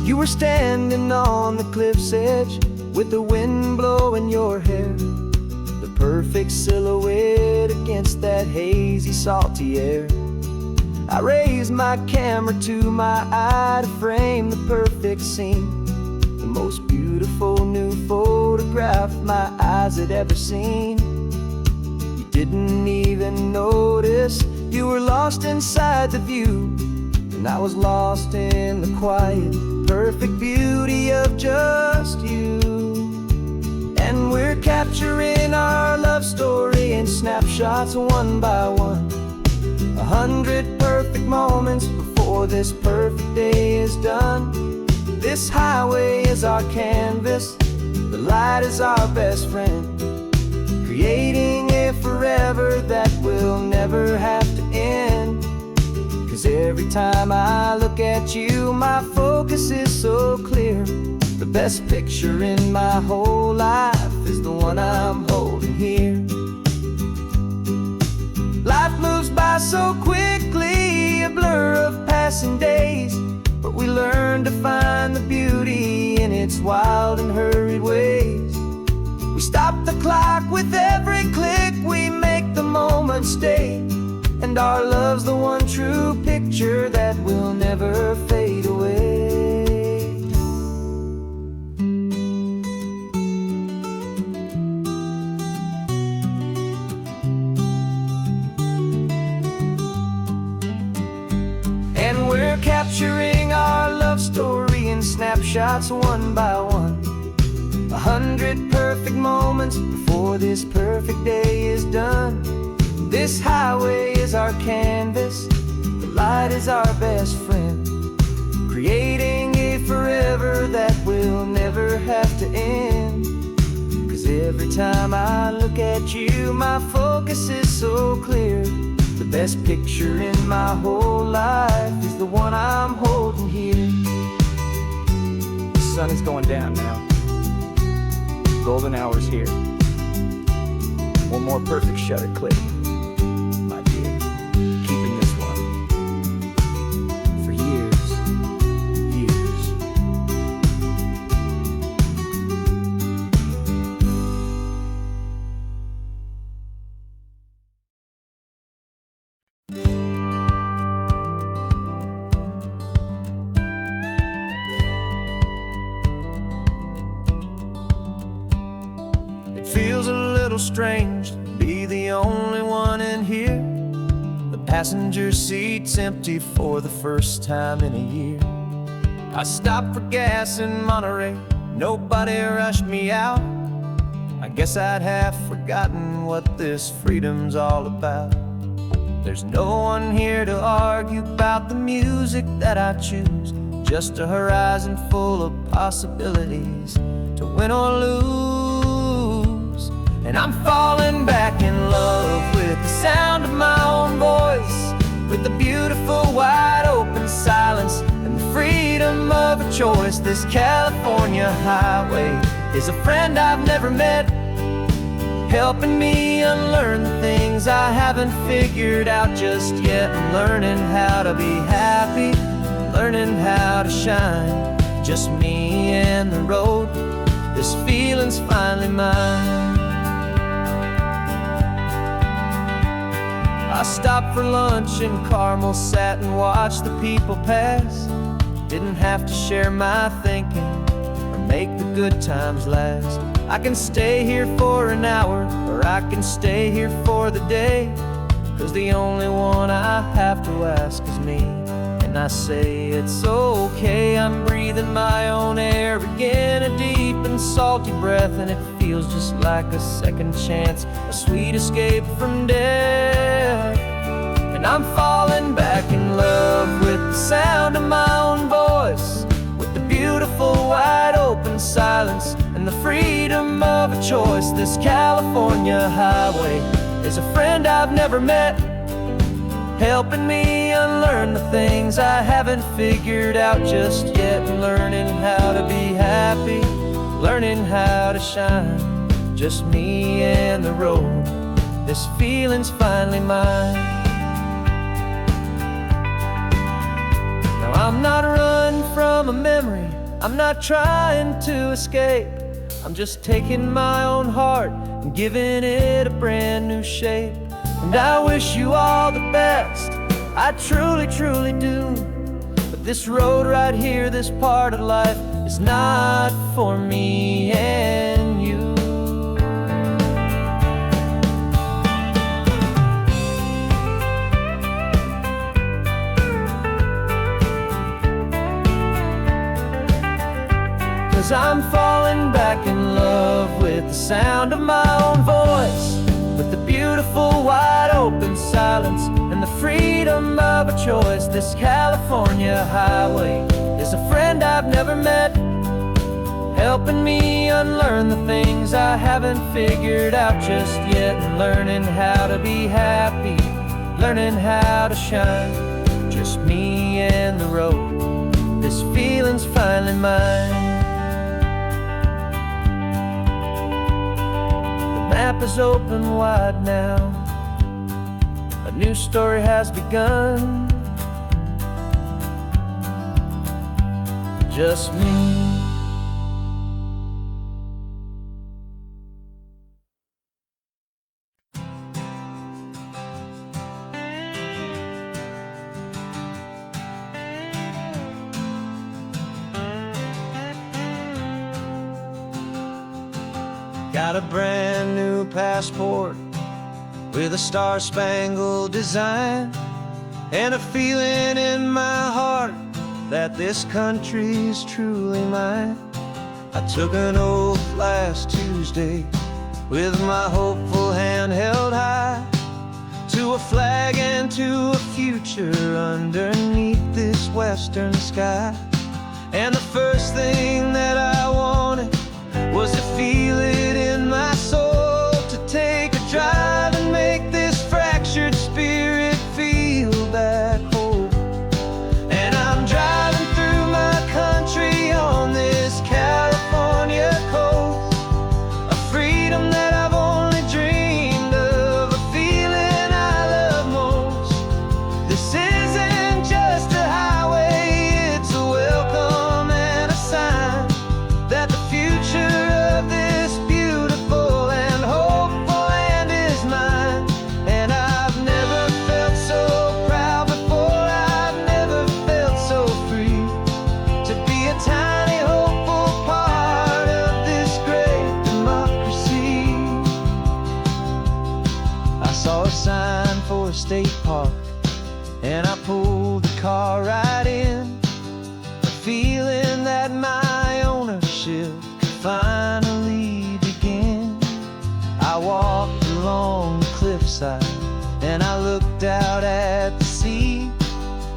You were standing on the cliff's edge with the wind blowing your hair, the perfect silhouette against that hazy, salty air. I raised my camera to my eye to frame the perfect scene, the most beautiful new photograph my eyes had ever seen. didn't even notice you were lost inside the view, and I was lost in the quiet, perfect beauty of just you. And we're capturing our love story in snapshots one by one, 100 perfect moments before this perfect day is done. This highway is our canvas, the light is our best friend, creating a forever that will never have to end. 'Cause every time I look at you, my focus is so clear. The best picture in my whole life is the one I'm holding here. Life moves by so quickly, a blur of passing days, but we learn to find the beauty in its wild and hurried ways. We stop the clock with every click, we make the moment stay, and our love's the one true picture that will never fade away. And we're capturing our love story in snapshots one by one, 100 perfect moments before this perfect day is done. This highway is our canvas, the light is our best friend, creating a forever that will never have to end. 'Cause every time I look at you, my focus is so clear. The best picture in my whole life is the one I'm holding here. The sun is going down now. Golden hour's here. One more perfect shutter click, my dear. Keeping this one for years, years. It feels a little strange to be the only one in here. The passenger seat's empty for the first time in a year. I stopped for gas in Monterey, nobody rushed me out. I guess I'd have forgotten what this freedom's all about. There's no one here to argue about the music that I choose, just a horizon full of possibilities to win or lose. And I'm falling back in love with the sound of my own voice, with the beautiful wide open silence and the freedom of a choice. This California highway is a friend I've never met, helping me unlearn the things I haven't figured out just yet. I'm learning how to be happy, learning how to shine, just me and the road. This feeling's finally mine. I stopped for lunch in Carmel, sat and watched the people pass. Didn't have to share my thinking or make the good times last. I can stay here for an hour, or I can stay here for the day, 'cause the only one I have to ask is me. And I say it's okay, I'm breathing my own air again, a deep and salty breath, and it feels just like a second chance, a sweet escape from death. And I'm falling back in love with the sound of my own voice, with the beautiful wide open silence and the freedom of a choice. This California highway is a friend I've never met, helping me unlearn the things I haven't figured out just yet. And learning how to be happy, learning how to shine, just me and the road. This feeling's finally mine. Now I'm not running from a memory, I'm not trying to escape. I'm just taking my own heart and giving it a brand new shape. And I wish you all the best, I truly, truly do. But this road right here, this part of life, is not for me and you. 'cause I'm falling back in love with the sound of my own voice, with the beautiful wide open silence and the freedom of a choice. This California highway is a friend I've never met, helping me unlearn the things I haven't figured out just yet, and learning how to be happy, learning how to shine. Just me and the road, this feeling's finally mine. The map is open wide now, a new story has begun. Just me. Got a brand new passport with a star-spangled design, and a feeling in my heart that this country's truly mine. I took an oath last Tuesday with my hopeful hand held high, to a flag and to a future underneath this western sky. And the first thing that I wanted was to feel it in my soul, to take a drive and make this fractured spirit feel back home. And I'm driving through my country on this California coast, a freedom that I've only dreamed of, a feeling I love most. This isn't just a highway, it's a welcome and a sign that the future of this beautiful and hopeful land is mine. And I've never felt so proud before, I've never felt so free, to be a tiny hopeful part of this great democracy. I saw a sign for a state park, and I pulled the car right in, a feeling that my ownership could finally begin. I walked along the cliffside and I looked out at the sea,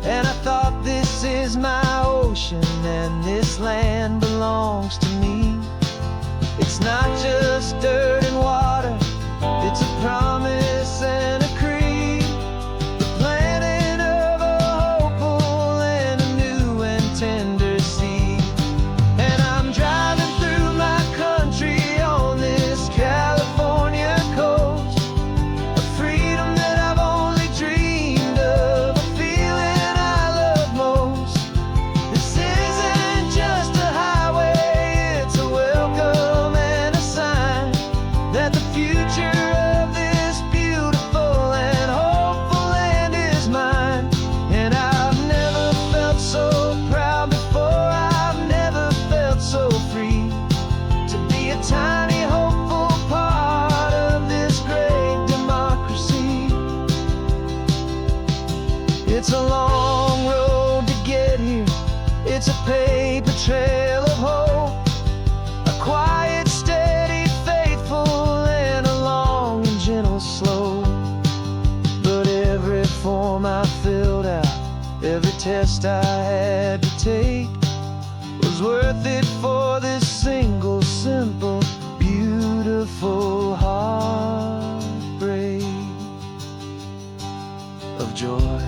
and I thought, this is my ocean and this land belongs to me. It's not just dirt and water, it's a promise and a creed, the planting of a hopeful and a new and tender seed. And I'm driving through my country on this California coast, a freedom that I've only dreamed of, a feeling I love most. This isn't just a highway, it's a welcome and a sign that the future of this beautiful and hopeful land is mine. And I've never felt so proud before, I've never felt so free, to be a tiny hopeful part of this great democracy. It's a long road to get here, it's a paper trail of hope, a quiet, steady, faithful, and a long and gentle slope. But every form I filled out, every test I had to take, was worth it for this single, simple, beautiful heartbreak of joy.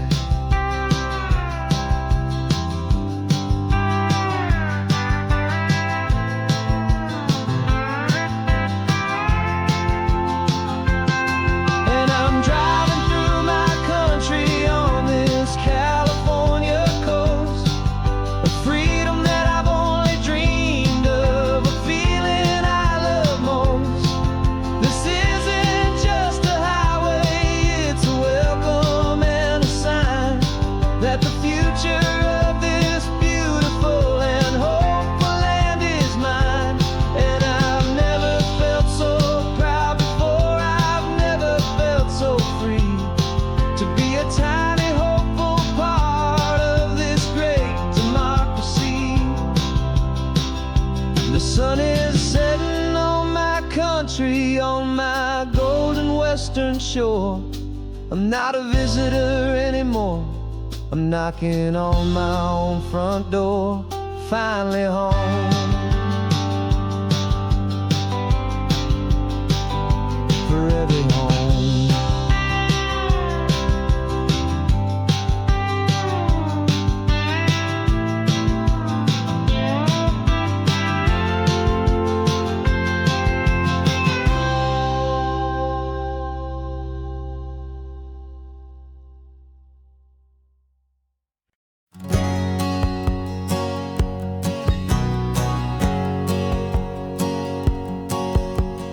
And I'm driving through my country on this California coast, a freedom that I've only dreamed of, a feeling I love most. This isn't just a highway, it's a welcome and a sign country on my golden western shore. I'm not a visitor anymore. I'm knocking on my own front door, finally home. Forever home.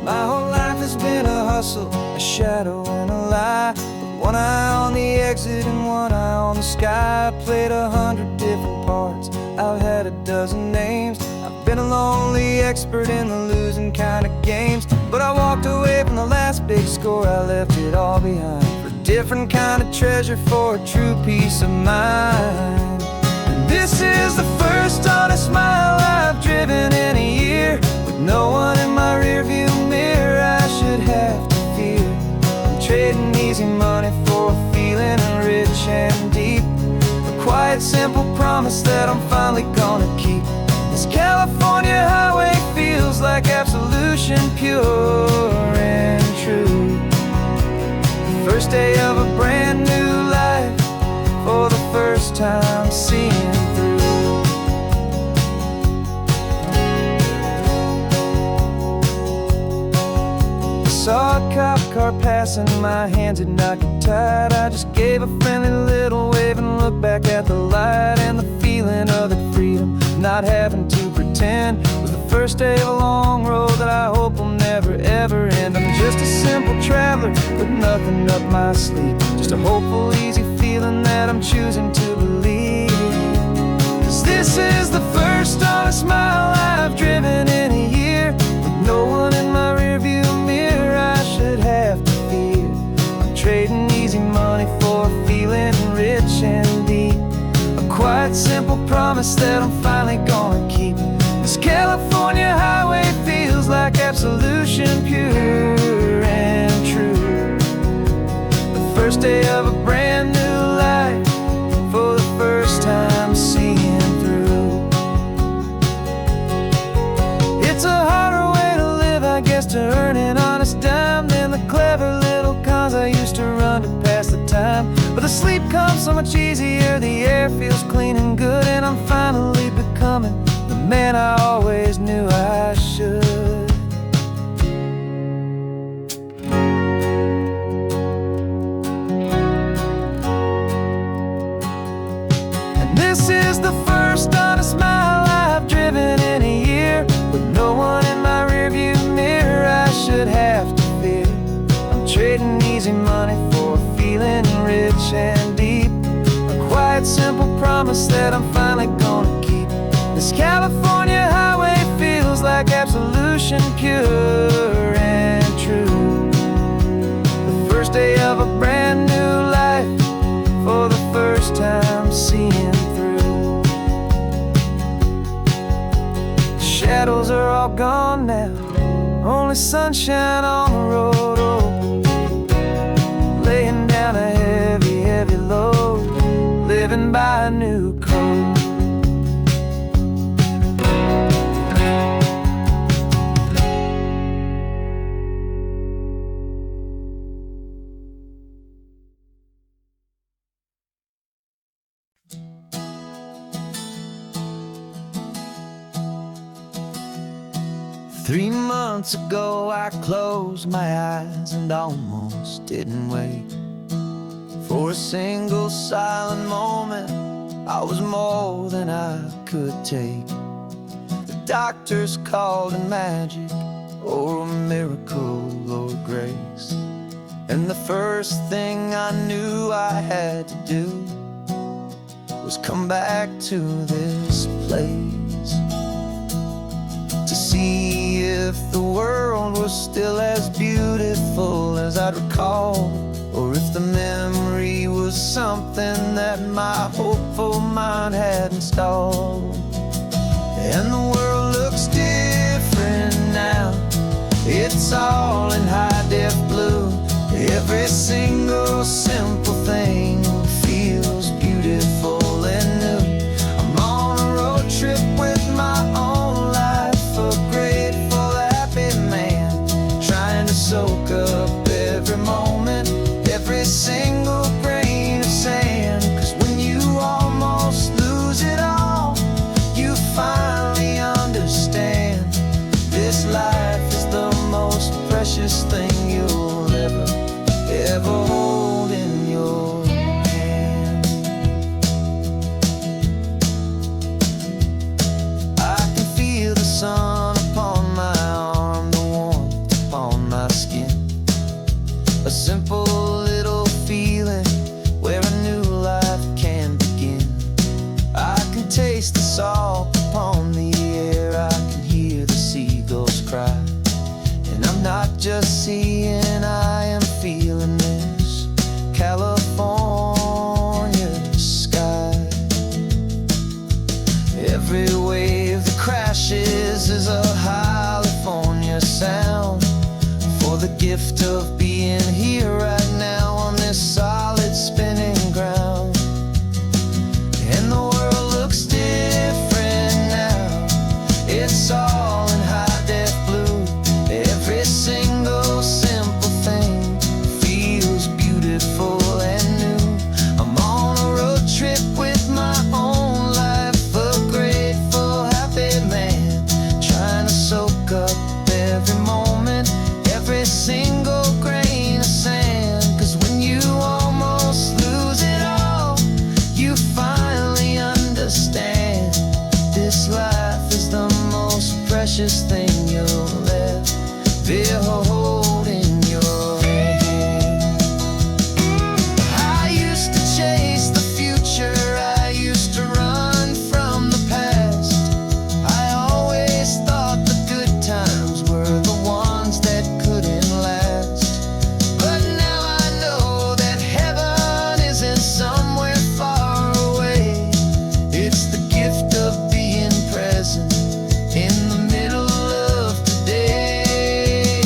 My whole life has been a hustle, a shadow and a lie, with one eye on the exit and one eye on the sky. I played 100 different parts, I've had a dozen names. I've been a lonely expert in the losing kind of games, but I walked away from the last big score. I left it all behind for a different kind of treasure, for a true peace of mind. And this is the first honest mile I've driven in a year, with no one in my rearview mirror I should have to fear. I'm trading easy money for a feeling rich and deep, a quiet simple promise that I'm finally gonna keep. This California highway feels like absolution, pure and true. The first day of a brand new life, for the first time seeing through. Saw a cop car passing, my hands had not got tied. I just gave a friendly little wave and looked back at the light, and the feeling of that freedom, not having to pretend, was the first day of a long road that I hope will never ever end. I'm just a simple traveler with nothing up my sleeve, just a hopeful easy feeling that I'm choosing to believe. 'Cause this is the first honest mile I've driven in a year, with no one in my rearview mirror I should have to fear. I'm trading easy money for a feeling rich and deep, a quiet simple promise that I'm finally gonna keep. This California highway feels like absolution, pure and true. The first day of a brand new life, for the first time seeing through. It's a harder way to live, I guess, to earn an honest dime than the clever little cons I used to run to pass the time. But the sleep comes so much easier, the air feels clean and good, and I'm finally becoming the man I always knew I should. And this is the first honest mile I've driven in a year, with no one in my rearview mirror I should have to fear. I'm trading easy money for a feeling rich and deep, a quiet simple promise that I'm finally gonna keep. This California highway feels like absolution, pure and true. The first day of a brand new life, for the first time seeing through. The shadows are all gone now, only sunshine on the road. Oh, laying down a heavy, heavy load, living by a new code. 3 months ago I closed my eyes and almost didn't wait for a single silent moment. I was more than I could take. The doctors called it magic, or a miracle, or grace. And the first thing I knew I had to do was come back to this place, to see if the world was still as beautiful as I'd recall, or if the memory was something that my hopeful mind had installed. And the world looks different now, it's it's all in high def blue. Every single simple thing feels beautiful and new. I'm on a road trip with my own life, a grateful, happy man, trying to soak up every moment, every single grain of sand. 'Cause when you almost lose it all, you finally understand this life is the most precious thing you'll ever hold in your hand. I can feel the sun upon my arm, the warmth upon my skin, a simple little feeling where a new life can begin. I can taste the salt upon the air, I can hear the seagulls cry, and I'm not just seeing, I am feeling this California sky. Every wave that crashes is a California sound, for the gift of being here right now on this solid spinning ground. And the world looks different now, it's all in high def blue. Every single simple thing feels beautiful and new. I'm on a road trip with my own life, a grateful, happy man, trying to soak up every moment, every single grain of sand. 'Cause when you almost lose it all, you finally understand this life is the most precious thing you'll ever hold in your hand. I used to chase the future, I used to run from the past. I always thought the good times were the ones that couldn't last. But now I know that heaven isn't somewhere far away. It's the gift of being present in the middle of today.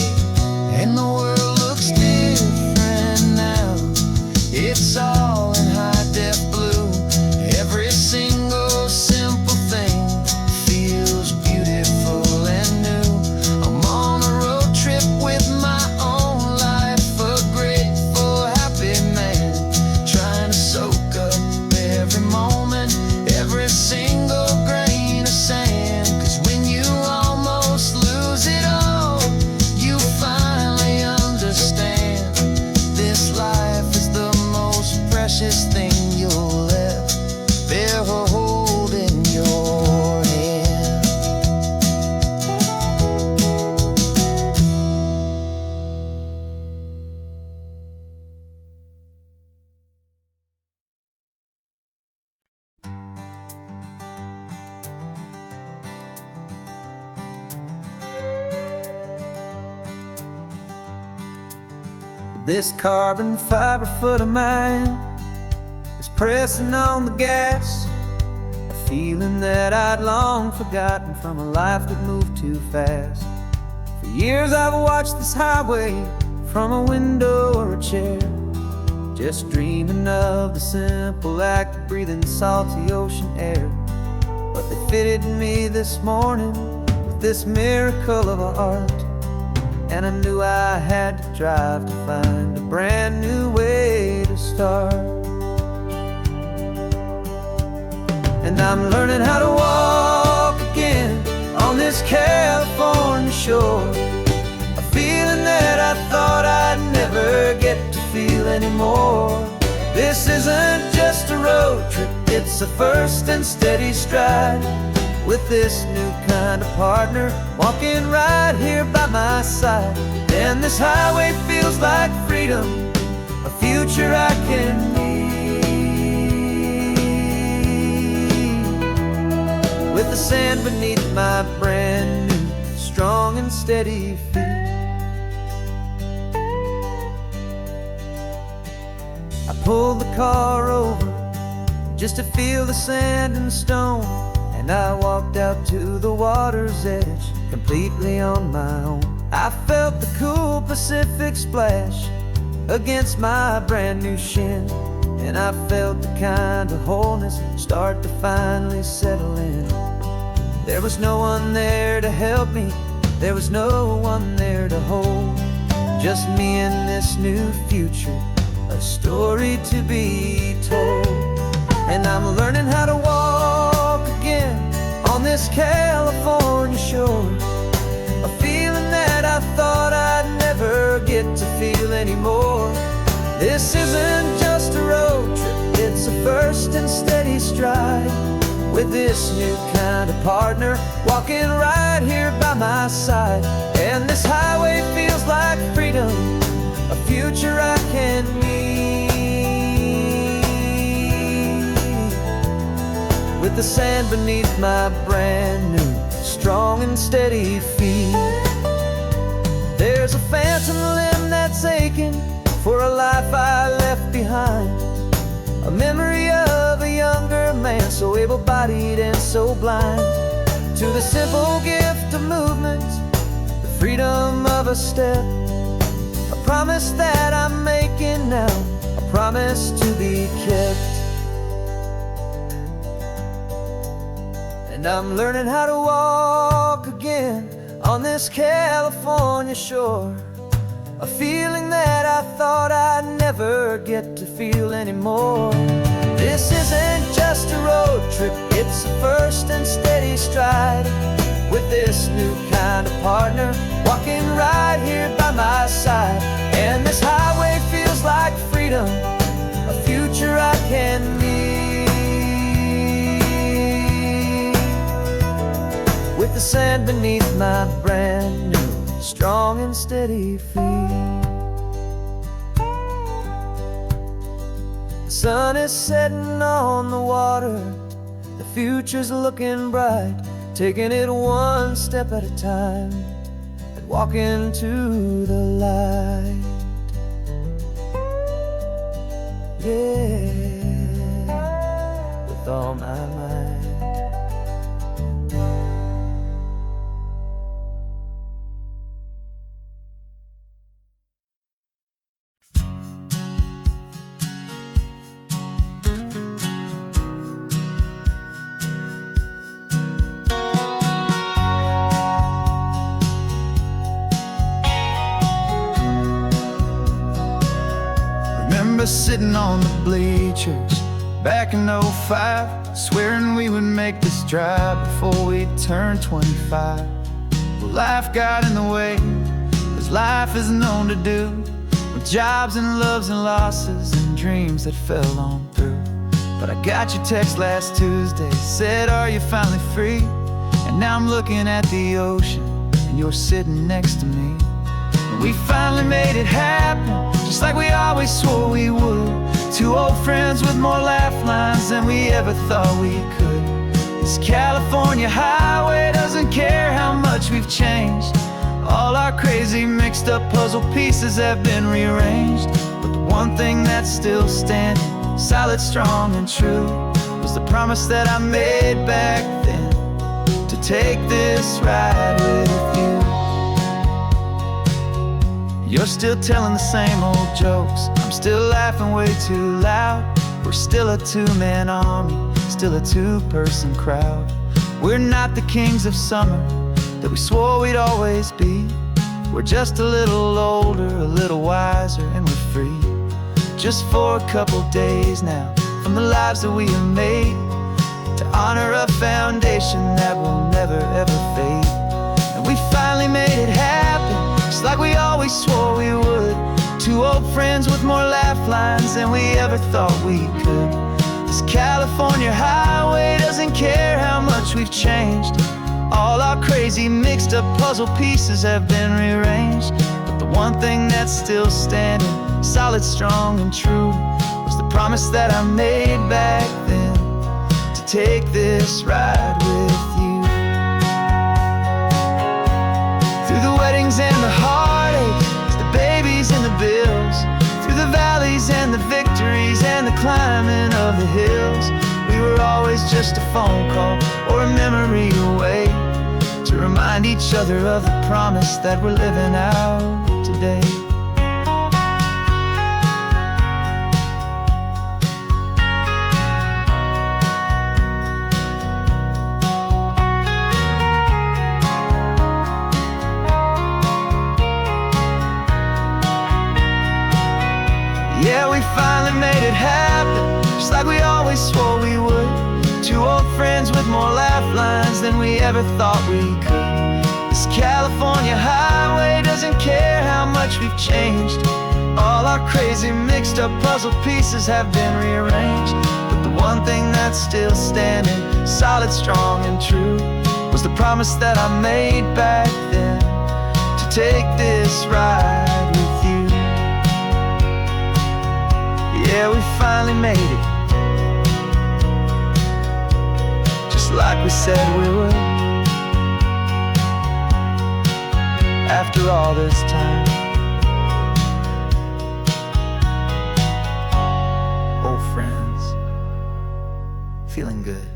And the world looks different now, it's all in high def blue. Every single simple thing feels beautiful and new. I'm on a road trip with my own life, a grateful, happy man, trying to soak up every moment, every single grain of sand. 'Cause when you almost lose it all, you finally understand this life is the most precious thing you'll ever hold in your hand. This carbon fiber foot of mine is pressing on the gas, a feeling that I'd long forgotten from a life that moved too fast. For years I've watched this highway from a window or a chair, just dreaming of the simple act of breathing salty ocean air. But they fitted me this morning with this miracle of art, and I knew I had to drive to find a brand new way to start. And I'm learning how to walk again on this California shore, a feeling that I thought I'd never get to feel anymore. This isn't just a road trip, it's a first and steady stride, with this new kind of partner walking right here by my side. And this highway feels like freedom, a future I can need, with the sand beneath my brand new strong and steady feet. I pulled the car over just to feel the sand and stone, and I walked out to the water's edge completely on my own. I felt the cool Pacific splash against my brand new shin, and I felt the kind of wholeness start to finally settle in. There was no one there to help me, there was no one there to hold, just me and this new future, a story to be told. And I'm learning how to walk again on this California shore, a feeling that I thought I'd never get to feel anymore. This isn't just a road trip, it's a first and steady stride, with this new kind of partner walking right here by my side. And this highway feels like freedom, a future I can meet, with the sand beneath my brand new, strong and steady feet. There's a phantom limb that's aching for a life I left behind, a memory of a younger man, so able-bodied and so blind, to the simple gift of movement, the freedom of a step, a promise that I'm making now, a promise to be kept. And I'm learning how to walk again on this California shore, a feeling that I thought I'd never get to feel anymore. This isn't just a road trip, it's a first and steady stride, with this new kind of partner walking right here by my side. And this highway feels like freedom, a future I can meet, with the sand beneath my brand new, strong and steady feet. The sun is setting on the water, the future's looking bright, taking it one step at a time and walking to the light. Yeah, with all my might.
Remember sitting on the bleachers back in '05, swearing we would make this drive before we turned 25. Well, life got in the way, as life is known to do, with jobs and loves and losses and dreams that fell on through. But I got your text last Tuesday, said, are you finally free? And now I'm looking at the ocean, and you're sitting next to me. And we finally made it happen, just like we always swore we would. Two old friends with more laugh lines than we ever thought we could. This California highway doesn't care how much we've changed. All our crazy mixed up puzzle pieces have been rearranged, but the one thing that's still standing, solid, strong and true, was the promise that I made back then, to take this ride with you. You're still telling the same old jokes, I'm still laughing way too loud. We're still a two-man army, still a two-person crowd. We're not the kings of summer that we swore we'd always be. We're just a little older, a little wiser, and we're free. Just for a couple days now, from the lives that we have made, to honor a foundation that will never ever fade. And we finally made it happen, just like we always swore we would. Two old friends with more laugh lines than we ever thought we could. This California highway doesn't care how much we've changed. All our crazy mixed up puzzle pieces have been rearranged, but the one thing that's still standing, solid, strong and true, was the promise that I made back then, to take this ride with you. Through the weddings and the heartaches, the babies and the bills, through the valleys and the victories and the climbing of the hills, we were always just a phone call or a memory away.
to remind each other of the promise that we're living out today. Yeah, we finally made it happen, just like we always swore we would. Two old friends with more laugh lines than we ever thought we could. This California highway doesn't care how much we've changed. All our crazy mixed up puzzle pieces have been rearranged, but the one thing that's still standing, solid, strong, and true, was the promise that I made back then, to take this ride with you. Yeah, we finally made it, just like we said we would. After all this time, old friends, feeling good.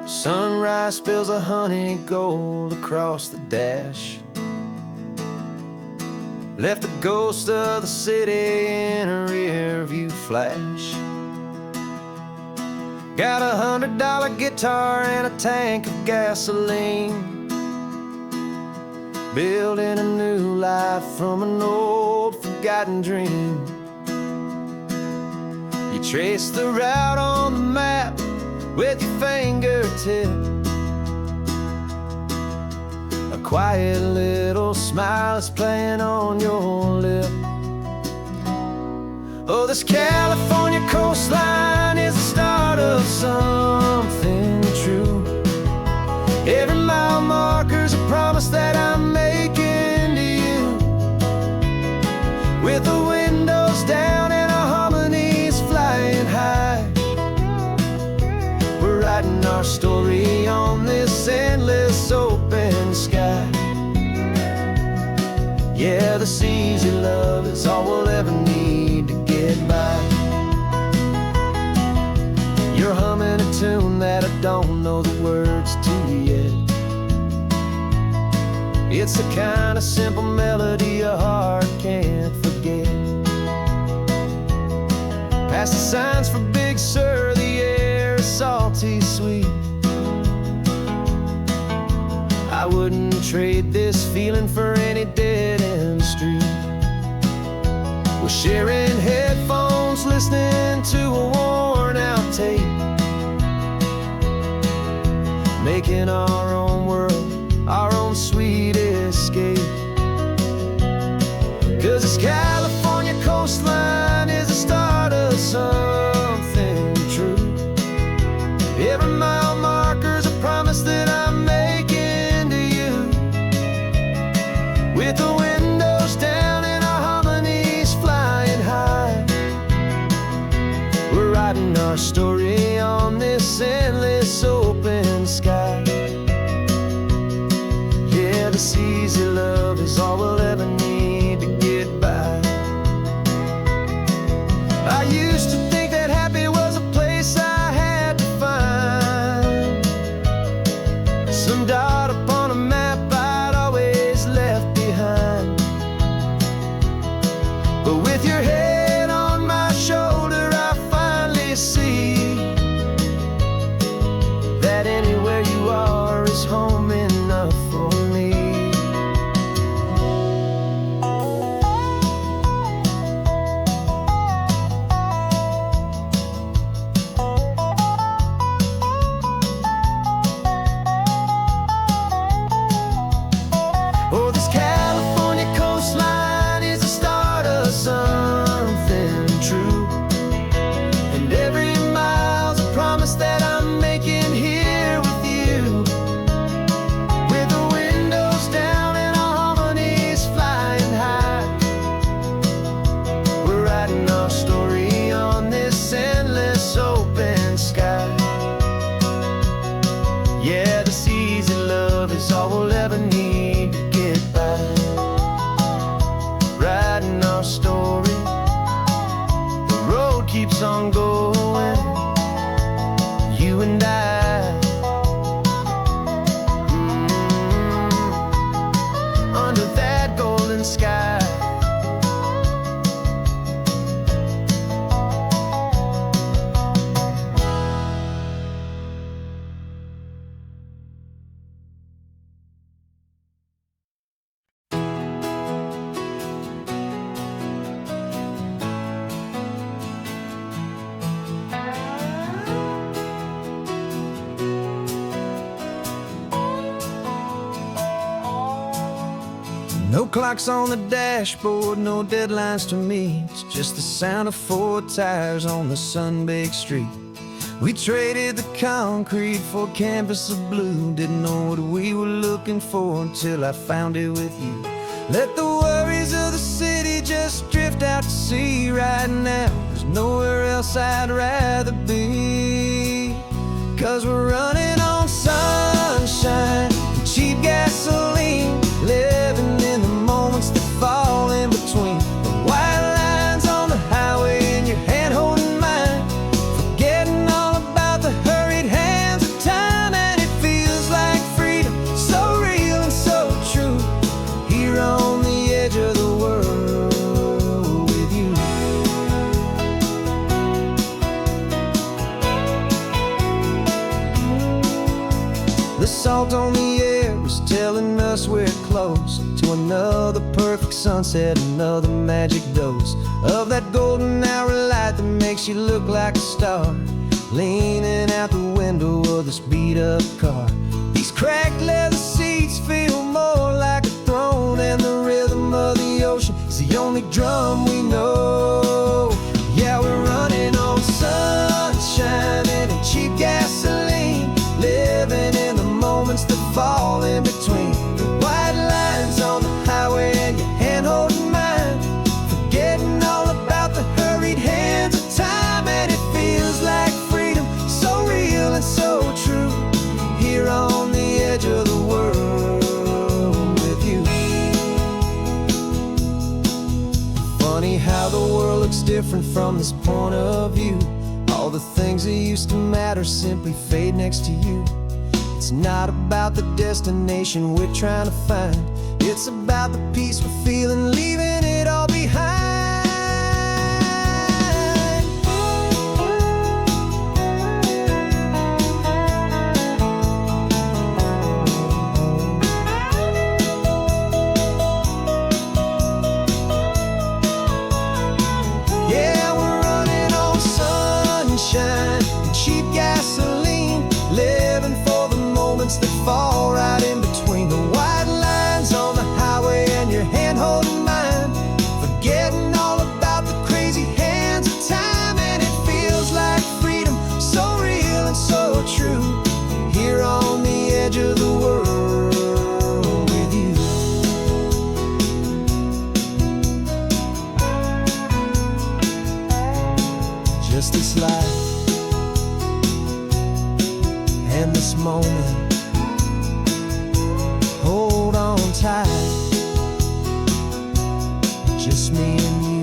Sunrise spills a honey gold across the dash, left the ghost of the city in a rear view flash. Got $100 guitar and a tank of gasoline, building a new life from an old forgotten dream. You trace the route on the map with your fingertip, a quiet little smile is playing on your lip. Oh, this California coastline is the start of something true. Every mile marker's a promise that I'm making to you, with the windows down and our harmonies flying high. Writing our story on this endless open sky. Yeah, this easy love is all we'll ever need to get by. You're humming a tune that I don't know the words to yet. It's the kind of simple melody your heart can't forget. Past the signs for Big Sur, the air is salty sweet. I wouldn't trade this feeling for any dead-end street. We're sharing headphones, listening to a worn-out tape, making our own world, our own sweet escape. 'Cause this California coastline is the start of something true. Every mile marker's a promise that I'm making to you, with the windows down and our harmonies flying high. We're writing our story on this endless open sky. Yeah, this easy love is all we'll ever need to get by. I used to think that happy was a place I had to find, some dot upon a map I'd always left behind. But with your head on my shoulder, I finally see that anywhere you are is home enough for me. Oh, this California coastline is the start of something true, and every mile's a promise that I'm making here with you, No clocks on the dashboard, no deadlines to meet. It's just the sound of 4 tires on the sun-baked street. We traded the concrete for a canvas of blue. Didn't know what we were looking for until I found it with you. Let the worries of the city just drift out to sea right now. There's nowhere else I'd rather be. 'Cause we're running on sunshine and cheap gasoline, living in the moments that fall in between. The white lines on the highway and your hand holding mine, forgetting all about the hurried hands of time. And it feels like freedom, so real and so true, here on the edge of the world with you. The salt on the air is telling us we're close to another perfect sunset, another magic dose of that golden hour light that makes you look like a star, leaning out the window of this beat-up car. These cracked leather seats feel more like a throne, and the rhythm of the ocean is the only drum we know. Yeah, we're running on sunshine and cheap gasoline, living in the moments that fall in between. The white lines on the highway and your hand holding mine, forgetting all about the hurried hands of time. And it feels like freedom, so real and so true, here on the edge of the world with you. Funny how the world looks different from this point of view. All the things that used to matter simply fade next to you. It's not about the destination we're trying to find, it's about the peace we're feeling, leaving it all behind. Yeah, we're running on sunshine and cheap gasoline, living for the moments that fall right in between. The white lines on the highway and your hand holding mine, forgetting all about the crazy hands of time. And it feels like freedom, so real and so true, here on the edge of the world with you. Just this life and this moment, hold on tight, just me and you.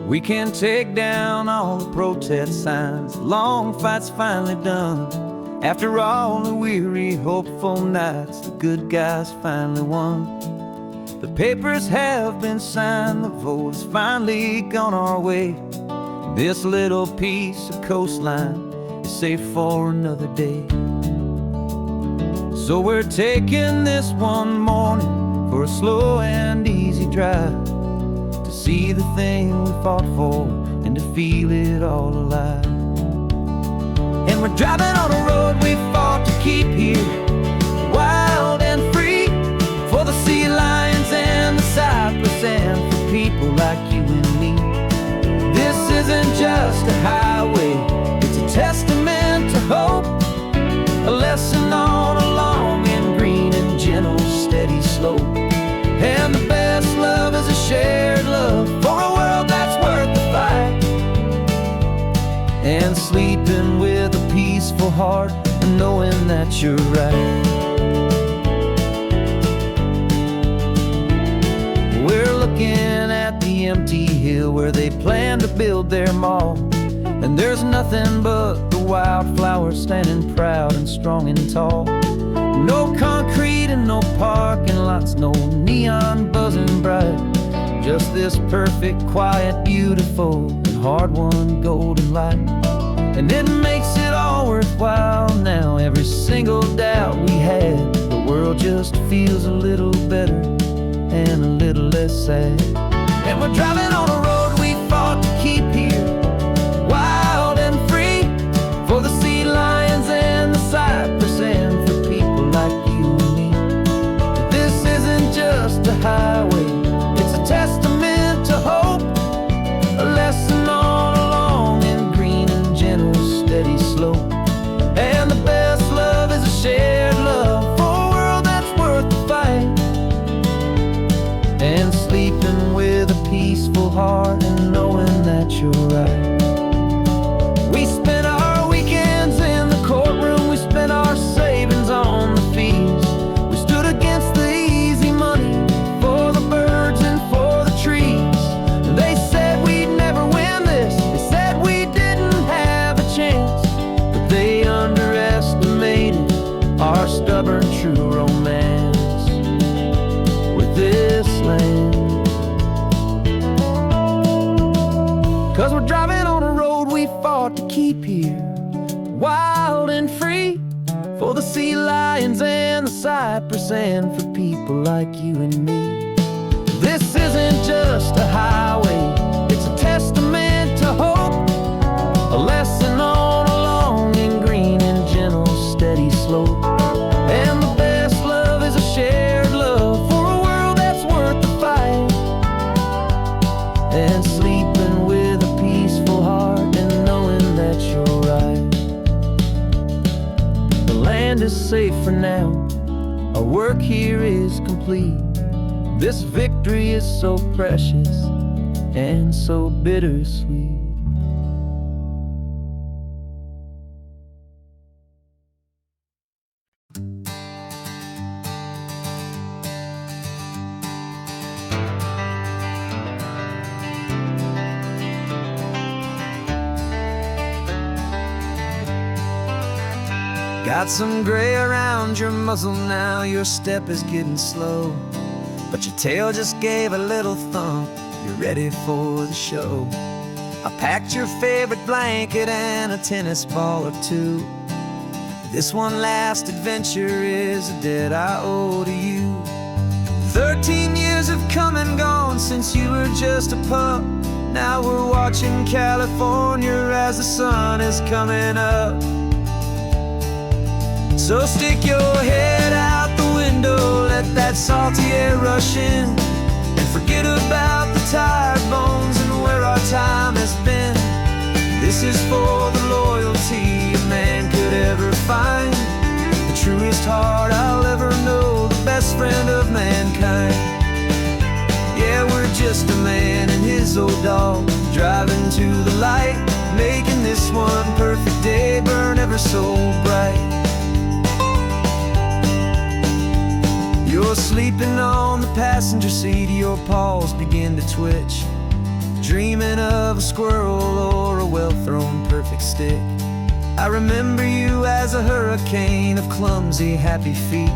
We can take down all the protest signs, long fight's finally done. After all the weary, hopeful nights, the good guys finally won. The papers have been signed, the vote has finally gone our way. This little piece of coastline is safe for another day. So we're taking this one morning for a slow and easy drive, to see the thing we fought for and to feel it all alive. And we're driving on a road we fought to keep here, wild and free, for the sea lions and the cypress and for people like you and me. This isn't just a highway, it's a testament to hope, a lesson on a long and green and gentle steady slope. And the best love is a shared love for a world that's worth the fight, and sleeping with a peaceful heart and knowing that you're right. We're looking at the empty hill where they plan to build their mall, and there's nothing but the wildflowers standing proud and strong and tall. No concrete and no parking lots, no neon buzzing bright, just this perfect, quiet, beautiful, and hard-won golden light. and it makes it all worthwhile now. Every single doubt we had, the world just feels a little better and a little less sad. And we're driving on a road we fought to keep here, wild and free, for the sea lions and the cypress, and for people like you and me. This isn't just a highway, it's a testament to hope, a lesson all along in green and gentle, steady slope. And the best love is a shared love for a world that's worth the fight, and sleeping with a peaceful heart and knowing that you're right. We spent our weekends in the courtroom, we spent our savings on the fees. We stood against the easy money for the birds and for the trees. They said we'd never win this, they said we didn't have a chance, but they underestimated our stubborn true romance with this land. 'Cause we're driving on a road we fought to keep here, wild and free, for the sea lions and the cypress, and for people like you and me. This isn't just a highway, it's a testament to hope, a lesson all along in green and gentle, steady slope. And the best love is a shared love for a world that's worth the fight, and sleeping with a peaceful heart and knowing that you're right. The land is safe for now, our work here is complete. This victory is so precious and so bittersweet. Got some gray around your muzzle now, your step is getting slow, but your tail just gave a little thump, you're ready for the show. I packed your favorite blanket and a tennis ball or two. This one last adventure is a debt I owe to you. 13 years have come and gone since you were just a pup. Now we're watching California as the sun is coming up. So stick your head out the window, let that salty air rush in, and forget about the tired bones and where our time has been. This is for the loyalty a man could ever find, the truest heart I'll ever know, the best friend of mankind. Yeah, we're just a man and his old dog, driving to the light, making this one perfect day burn ever so bright. You're sleeping on the passenger seat, your paws begin to twitch, dreaming of a squirrel or a well-thrown perfect stick. I remember you as a hurricane of clumsy, happy feet.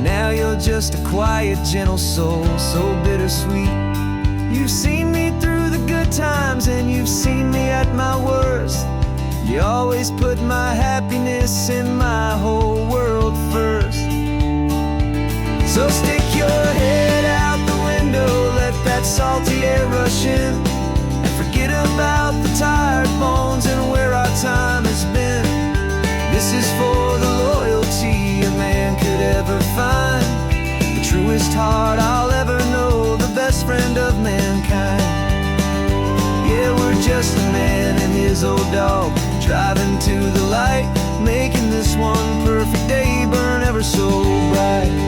Now you're just a quiet, gentle soul, so bittersweet. You've seen me through the good times and you've seen me at my worst. You always put my happiness in my whole world first. So stick your head out the window, let that salty air rush in, and forget about the tired bones and where our time has been. This is for the loyalty a man could ever find, the truest heart I'll ever know, the best friend of mankind. Yeah, we're just a man and his old dog, driving to the light, making this one perfect day burn ever so bright.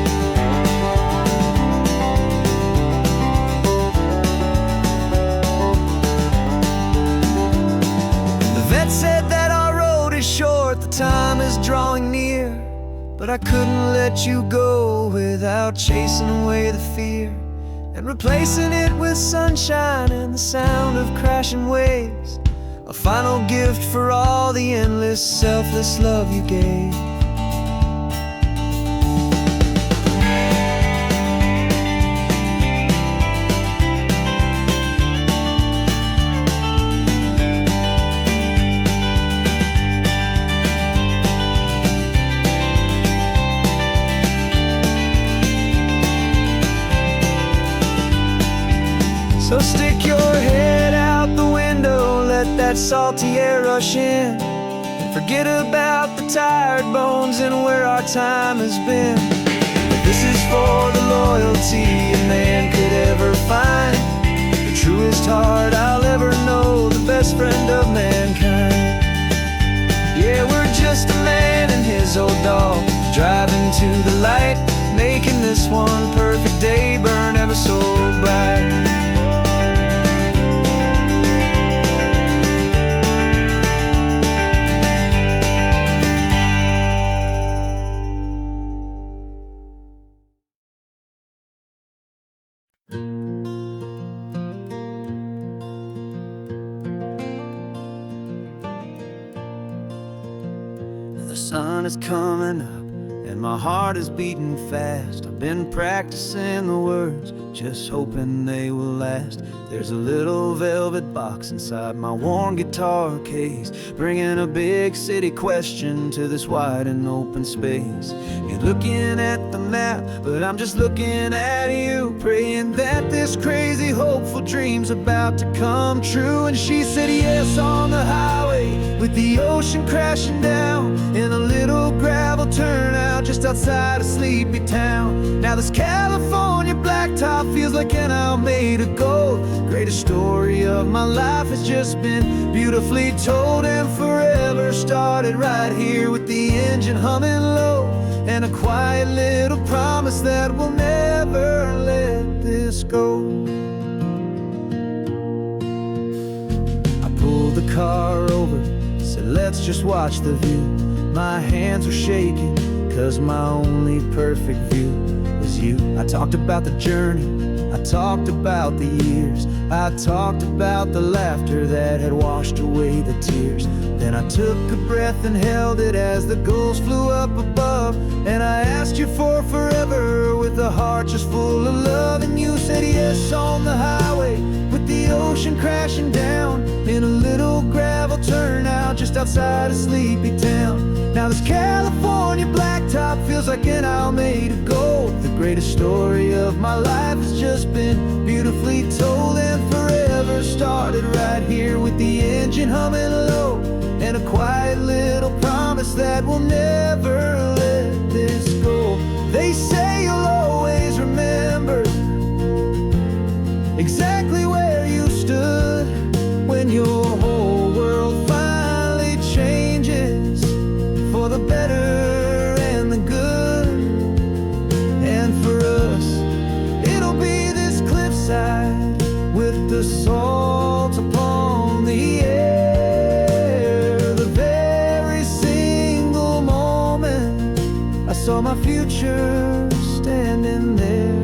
Said that our road is short, the time is drawing near, but I couldn't let you go without chasing away the fear and replacing it with sunshine and the sound of crashing waves, a final gift for all the endless, selfless love you gave. that salty air rush in, and forget about the tired bones and where our time has been. This is for the loyalty a man could ever find, the truest heart I'll ever know, the best friend of mankind. Yeah, we're just a man and his old dog, driving to the light, making this one perfect day burn ever so bright. The sun is coming up and my heart is beating fast. I've been practicing the words, just hoping they will last. There's a little velvet box inside my worn guitar case, bringing a big city question to this wide and open space. You're looking at the map, but I'm just looking at you, praying that this crazy hopeful dream's about to come true. And she said yes on the highway, with the ocean crashing down, in a little gravel turnout just outside a sleepy town. Now this California blacktop feels like an hour made of gold. Greatest story of my life has just been beautifully told, and forever started right here with the engine humming low, and a quiet little promise that we'll never let this go. I pulled the car over, said let's just watch the view. My hands were shaking, cause my only perfect view was you. I talked about the journey, I talked about the years, I talked about the laughter that had washed away the tears. Then I took a breath and held it as the gulls flew up above, and I asked you for forever with a heart just full of love. And you said yes on the highway, with the ocean crashing down, in a little gravel turnout just outside a sleepy town. Now this California blacktop feels like an hour made of gold. The greatest story of my life has just been beautifully told, and forever started right here with the engine humming low, and a quiet little promise that we'll never let this go. They say you'll always remember exactly where you stood when your whole world finally changes for the better and the good. And for us, it'll be this cliffside with the salt upon the air. The very single moment I saw my future standing there.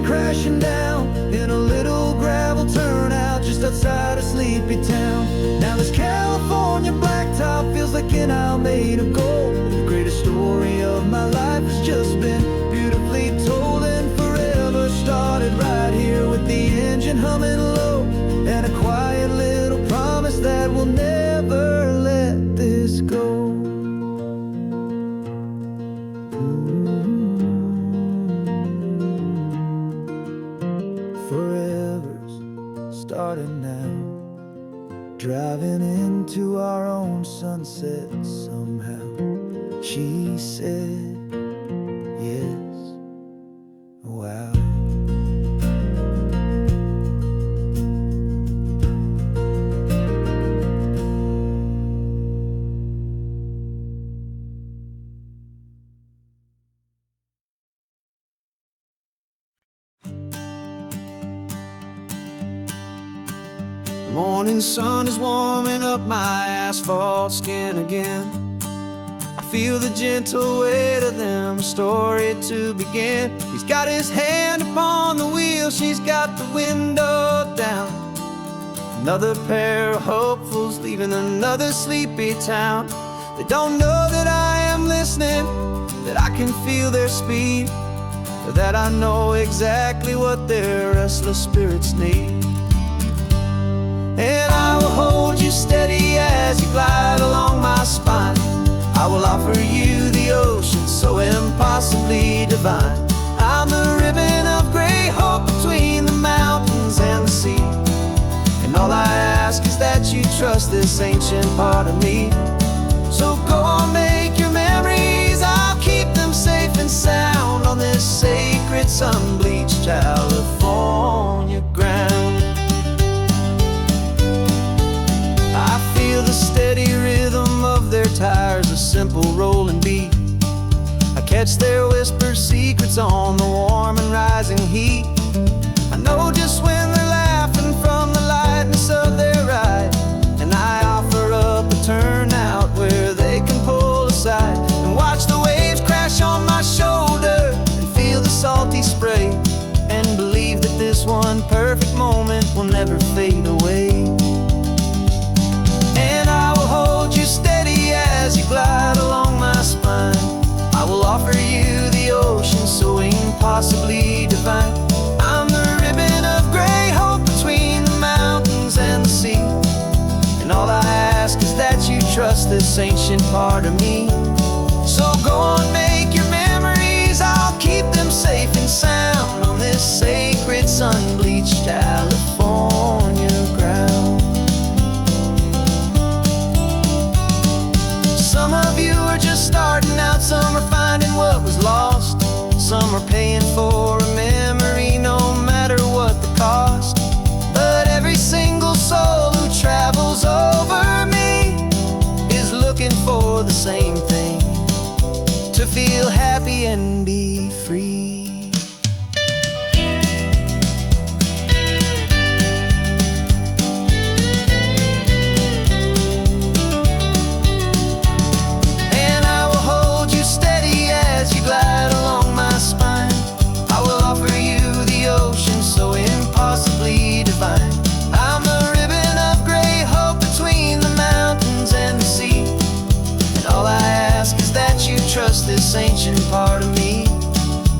Crashing down in a little gravel turnout just outside a sleepy town. Now this California blacktop feels like an hour made of gold. The greatest story of my life has just been beautifully told, and forever started right here with the engine humming low, and a quiet little promise that we'll never let this go. Starting now, driving into our own sunset somehow. She said yes, wow. The morning sun is warming up my asphalt skin again. I feel the gentle weight of them, a story to begin. He's got his hand upon the wheel, she's got the window down. Another pair of hopefuls leaving another sleepy town. They don't know that I am listening, that I can feel their speed. that I know exactly what their restless spirits need. And I will hold you steady as you glide along my spine. I will offer you the ocean so impossibly divine. I'm the ribbon of gray hope between the mountains and the sea. And all I ask is that you trust this ancient part of me. So go on, make your memories, I'll keep them safe and sound on this sacred sun-bleached California ground. I feel the steady rhythm of their tires, a simple rolling beat. I catch their whispered secrets on the warm and rising heat. I know just when they're laughing from the lightness of their ride, and I offer up a turnout where they can pull aside and watch the waves crash on my shoulder and feel the salty spray, and believe that this one perfect moment will never fade away. And I will hold you steady as you glide along my spine. I will offer you the ocean so impossibly divine. I'm the ribbon of gray hope between the mountains and the sea. And all I ask is that you trust this ancient part of me. So go on, make your memories, I'll keep them safe and sound on this sacred sun-bleached California ground. Some of you are just starting out, some are finding what was lost, some are paying for a memory no matter what the cost. But every single soul who travels over me is looking for the same thing, to feel happy and be free. And I will hold you steady as you glide along my spine. I will offer you the ocean so impossibly divine. I'm the ribbon of gray hope between the mountains and the sea. And all I ask is that you trust this ancient part of me.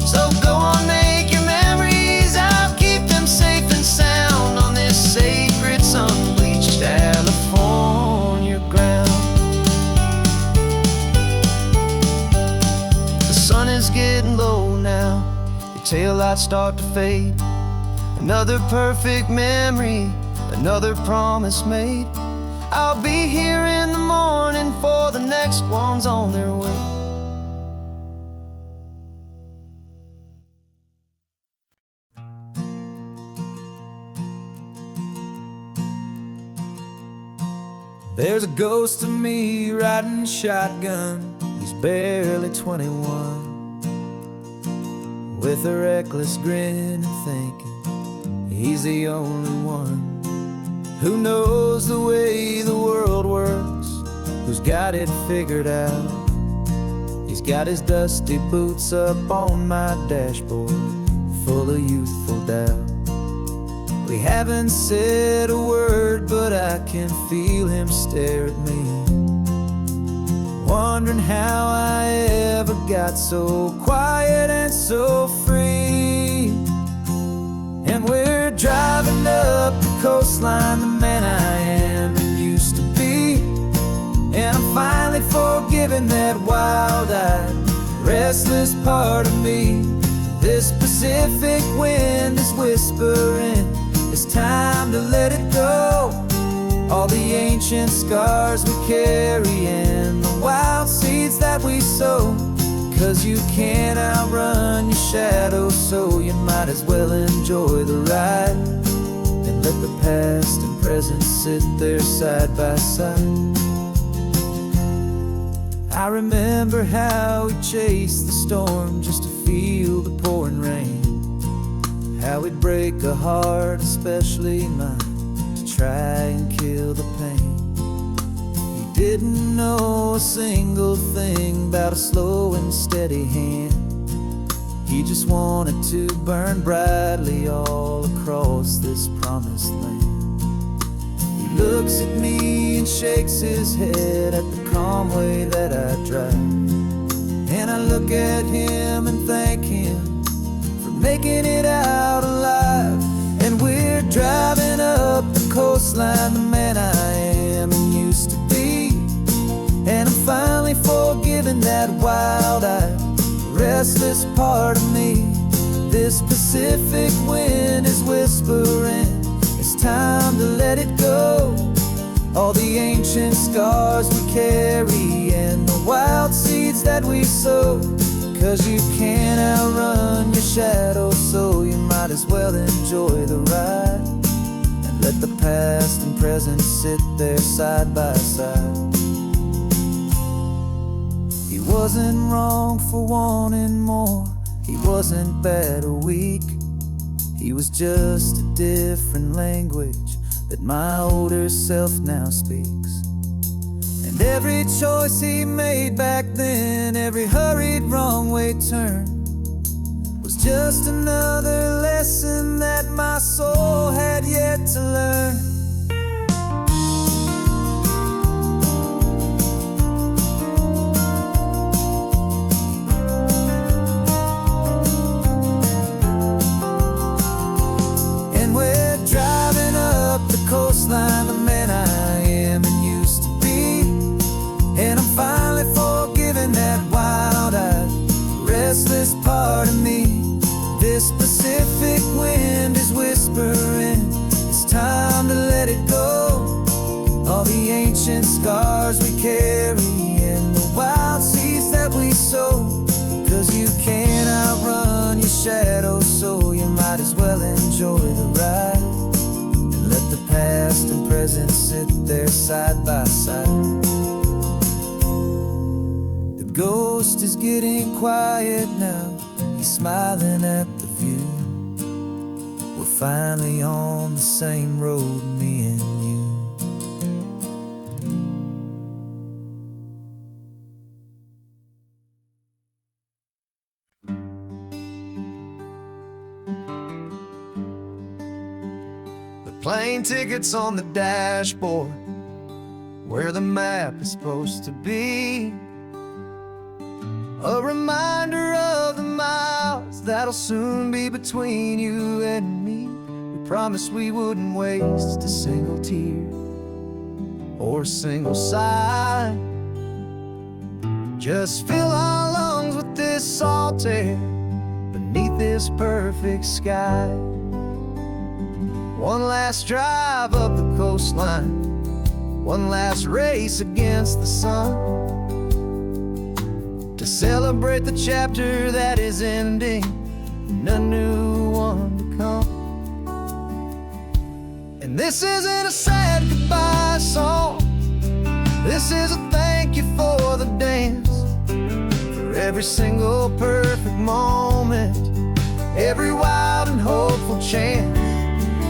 So go on, make your memories, I'll keep them safe and sound on this sacred sun-bleached California ground. The sun is getting low now, your taillights start to fade. Another perfect memory, another promise made. I'll be here in the morning for the next ones on their way. There's a ghost of me riding shotgun. He's barely 21, with a reckless grin and thinking he's the only one who knows the way the world works, who's got it figured out. He's got his dusty boots up on my dashboard, full of youthful doubt. We haven't said a word, but I can feel him stare at me, wondering how I ever got so quiet and so free. And we're driving up the coastline, the man I am and used to be. And I'm finally forgiving that wild-eyed, restless part of me. This Pacific wind is whispering, it's time to let it go. All the ancient scars we carry and the wild seeds that we sow. 'Cause you can't outrun your shadow, so you might as well enjoy the ride and let the past and present sit there side by side. I remember how we chased the storm just to feel the pouring rain, how we'd break a heart, especially mine, to try and kill the pain. He didn't know a single thing about a slow and steady hand. He just wanted to burn brightly all across this promised land. He looks at me and shakes his head at the calm way that I drive, and I look at him and thank him making it out alive. And we're driving up the coastline, the man I am and used to be. And I'm finally forgiving that wild-eyed, restless part of me. This Pacific wind is whispering, it's time to let it go. All the ancient scars we carry and the wild seeds that we sow. 'Cause you can't outrun your shadow, so you might as well enjoy the ride. And let the past and present sit there side by side. He wasn't wrong for wanting more, he wasn't bad or weak. He was just a different language that my older self now speaks. And every choice he made back then, every hurried wrong way turn, was just another lesson that my soul had yet to learn. Coastline, the man I am and used to be. And I'm finally forgiving that wild-eyed, restless part of me. This Pacific wind is whispering, it's time to let it go. All the ancient scars we carry and the wild seeds that we sow. 'Cause you can't outrun your shadow, so you might as well enjoy the ride. Let the past and present sit there side by side. The ghost is getting quiet now, he's smiling at the view. We're finally on the same road, me and you. Plane tickets on the dashboard, where the map is supposed to be. A reminder of the miles that'll soon be between you and me. We promised we wouldn't waste a single tear or a single sigh. Just fill our lungs with this salt air beneath this perfect sky. One last drive up the coastline, one last race against the sun, to celebrate the chapter that is ending and a new one to come. And this isn't a sad goodbye song, this is a thank you for the dance, for every single perfect moment, every wild and hopeful chance.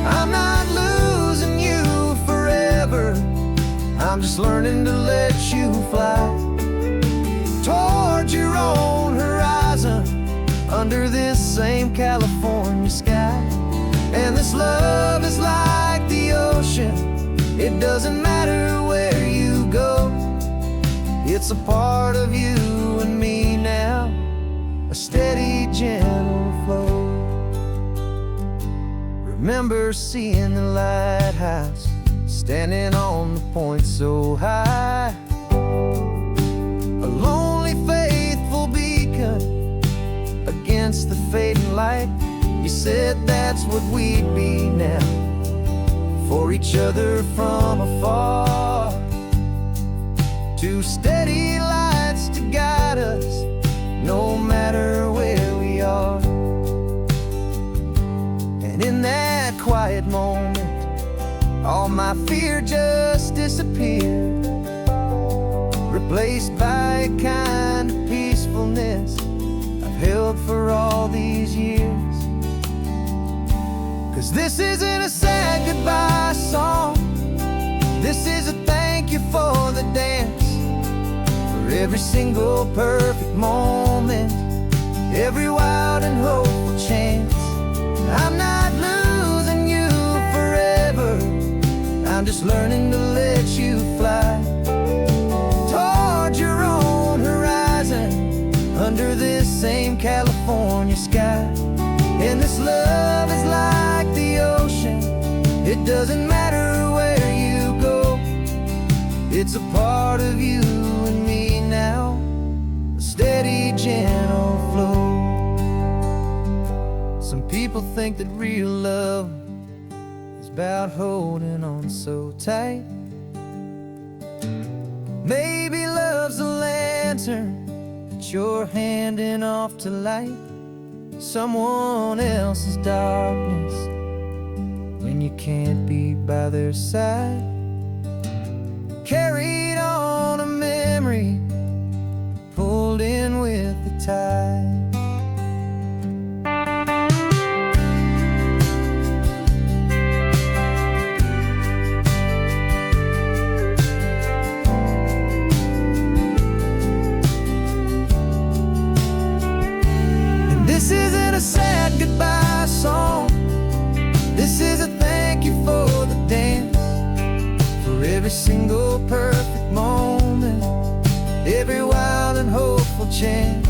I'm not losing you forever, I'm just learning to let you fly toward your own horizon, under this same California sky. And this love is like the ocean, it doesn't matter where you go. It's a part of you and me now, a steady, gentle flow. Remember seeing the lighthouse, standing on the point so high, a lonely, faithful beacon against the fading light. You said that's what we'd be now, for each other from afar. Two steady lights to guide us, no matter where we are. And in that quiet moment, all my fear just disappeared, replaced by a kind of peacefulness I've held for all these years. 'Cause this isn't a sad goodbye song, this is a thank you for the dance, for every single perfect moment, every wild and hopeful chance. I'm not losing you forever, I'm just learning to let you fly toward your own horizon, under this same California sky. And this love is like the ocean. It doesn't matter where you go. It's a part of you and me now, a steady, gentle flow. Some people think that real love is about holding on so tight. Maybe love's a lantern that you're handing off to light someone else's darkness when you can't be by their side. Carried on a memory, pulled in with the tide. This isn't a sad goodbye song. This is a thank you for the dance, for every single perfect moment, every wild and hopeful chance.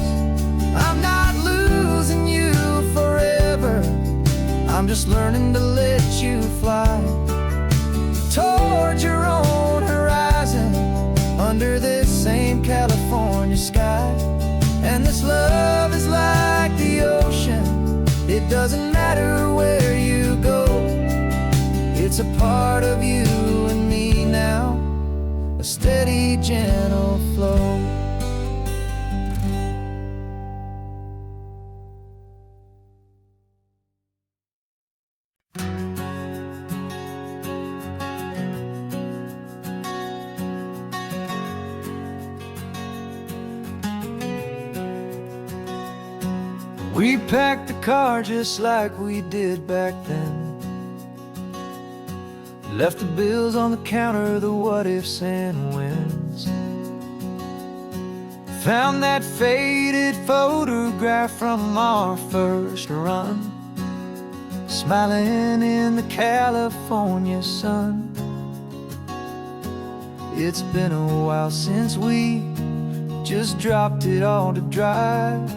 I'm not losing you forever, I'm just learning to let you fly towards your own horizon, under this same California sky. And this love is like the ocean. It doesn't matter where you go. It's a part of you and me now, a steady, gentle flow. We packed the car just like we did back then. Left the bills on the counter, the what ifs and whens. Found that faded photograph from our first run, smiling in the California sun. It's been a while since we just dropped it all to drive.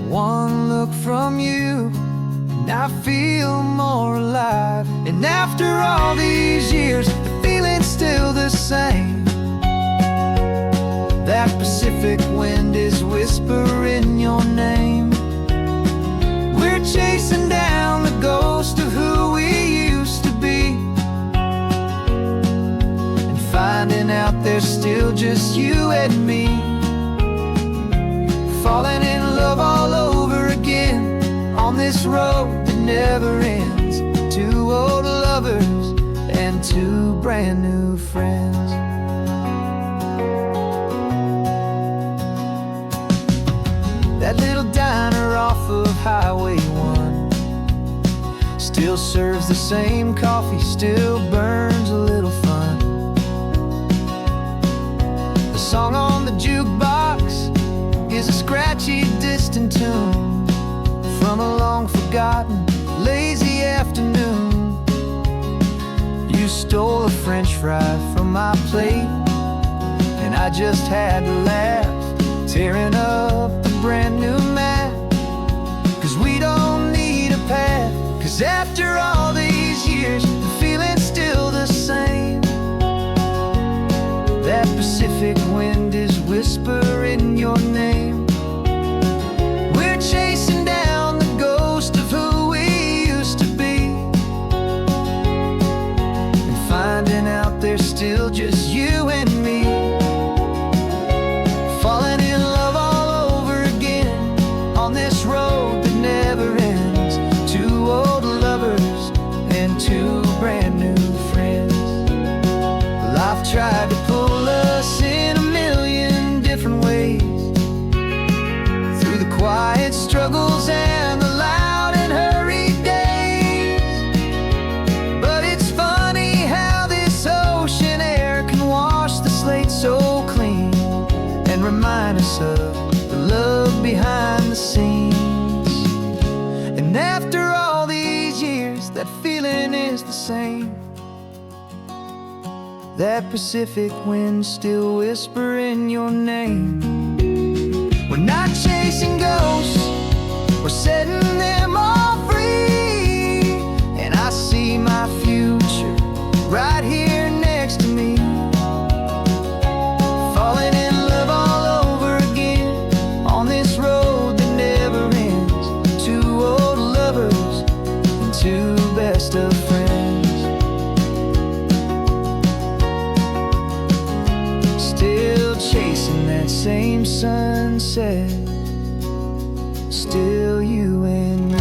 One look from you and I feel more alive. And after all these years, the feeling's still the same. That Pacific wind is whispering your name. We're chasing down the ghost of who we used to be, and finding out there's still just you and me. Falling in love all over again on this road that never ends. Two old lovers and two brand new friends. That little diner off of Highway 1 still serves the same coffee, still burns a little fun. The song on the jukebox is a scratchy, distant tune from a long-forgotten, lazy afternoon. You stole a French fry from my plate, and I just had to laugh, tearing up the brand new map. 'Cause we don't need a path, 'cause after all these years, the feeling's still the same. That Pacific wind is whispering your name. We're chasing down the ghost of who we used to be, and finding out there's still just you and me. Falling in love all over again on this road that never ends. Two old lovers and two brand new friends. Life tried to pull us in a million different ways, through the quiet struggles and the loud and hurried days. But it's funny how this ocean air can wash the slate so clean, and remind us of the love behind the scenes. And after all these years, that feeling is the same. That Pacific wind still whispering your name. We're not chasing ghosts, we're setting them all sunset, still you and me.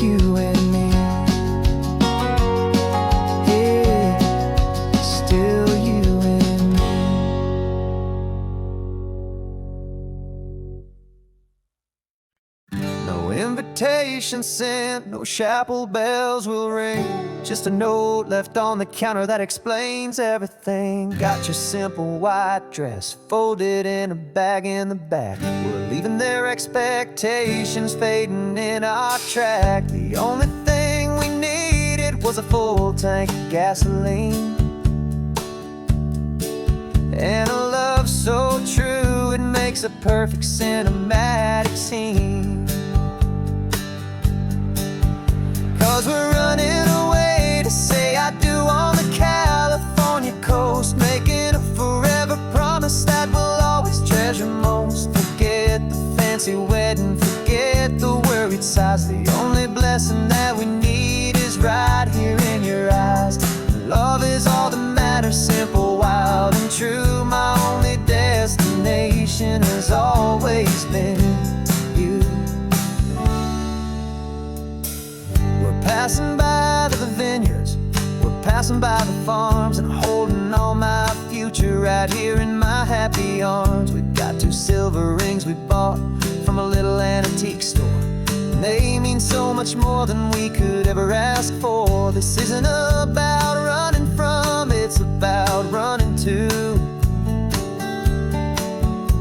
You and me. Yeah, still you and me. No invitation sent, no chapel bells will ring. Just a note left on the counter that explains everything. Got your simple white dress folded in a bag in the back. We're leaving their expectations fading in our track. The only thing we needed was a full tank of gasoline, and a love so true it makes a perfect cinematic scene. 'Cause we're running away to say I do on the California coast, making a forever promise that we'll always treasure most. Forget the fancy wedding, forget the worried sighs. The only blessing that we need is right here in your eyes. Love is all that matters, simple, wild, and true. My only destination has always been you. We're passing by the vineyards, we're passing by the farms, and holding all my future right here in my happy arms. We've got 2 silver rings we bought from a little antique store, and they mean so much more than we could ever ask for. This isn't about running from, it's about running to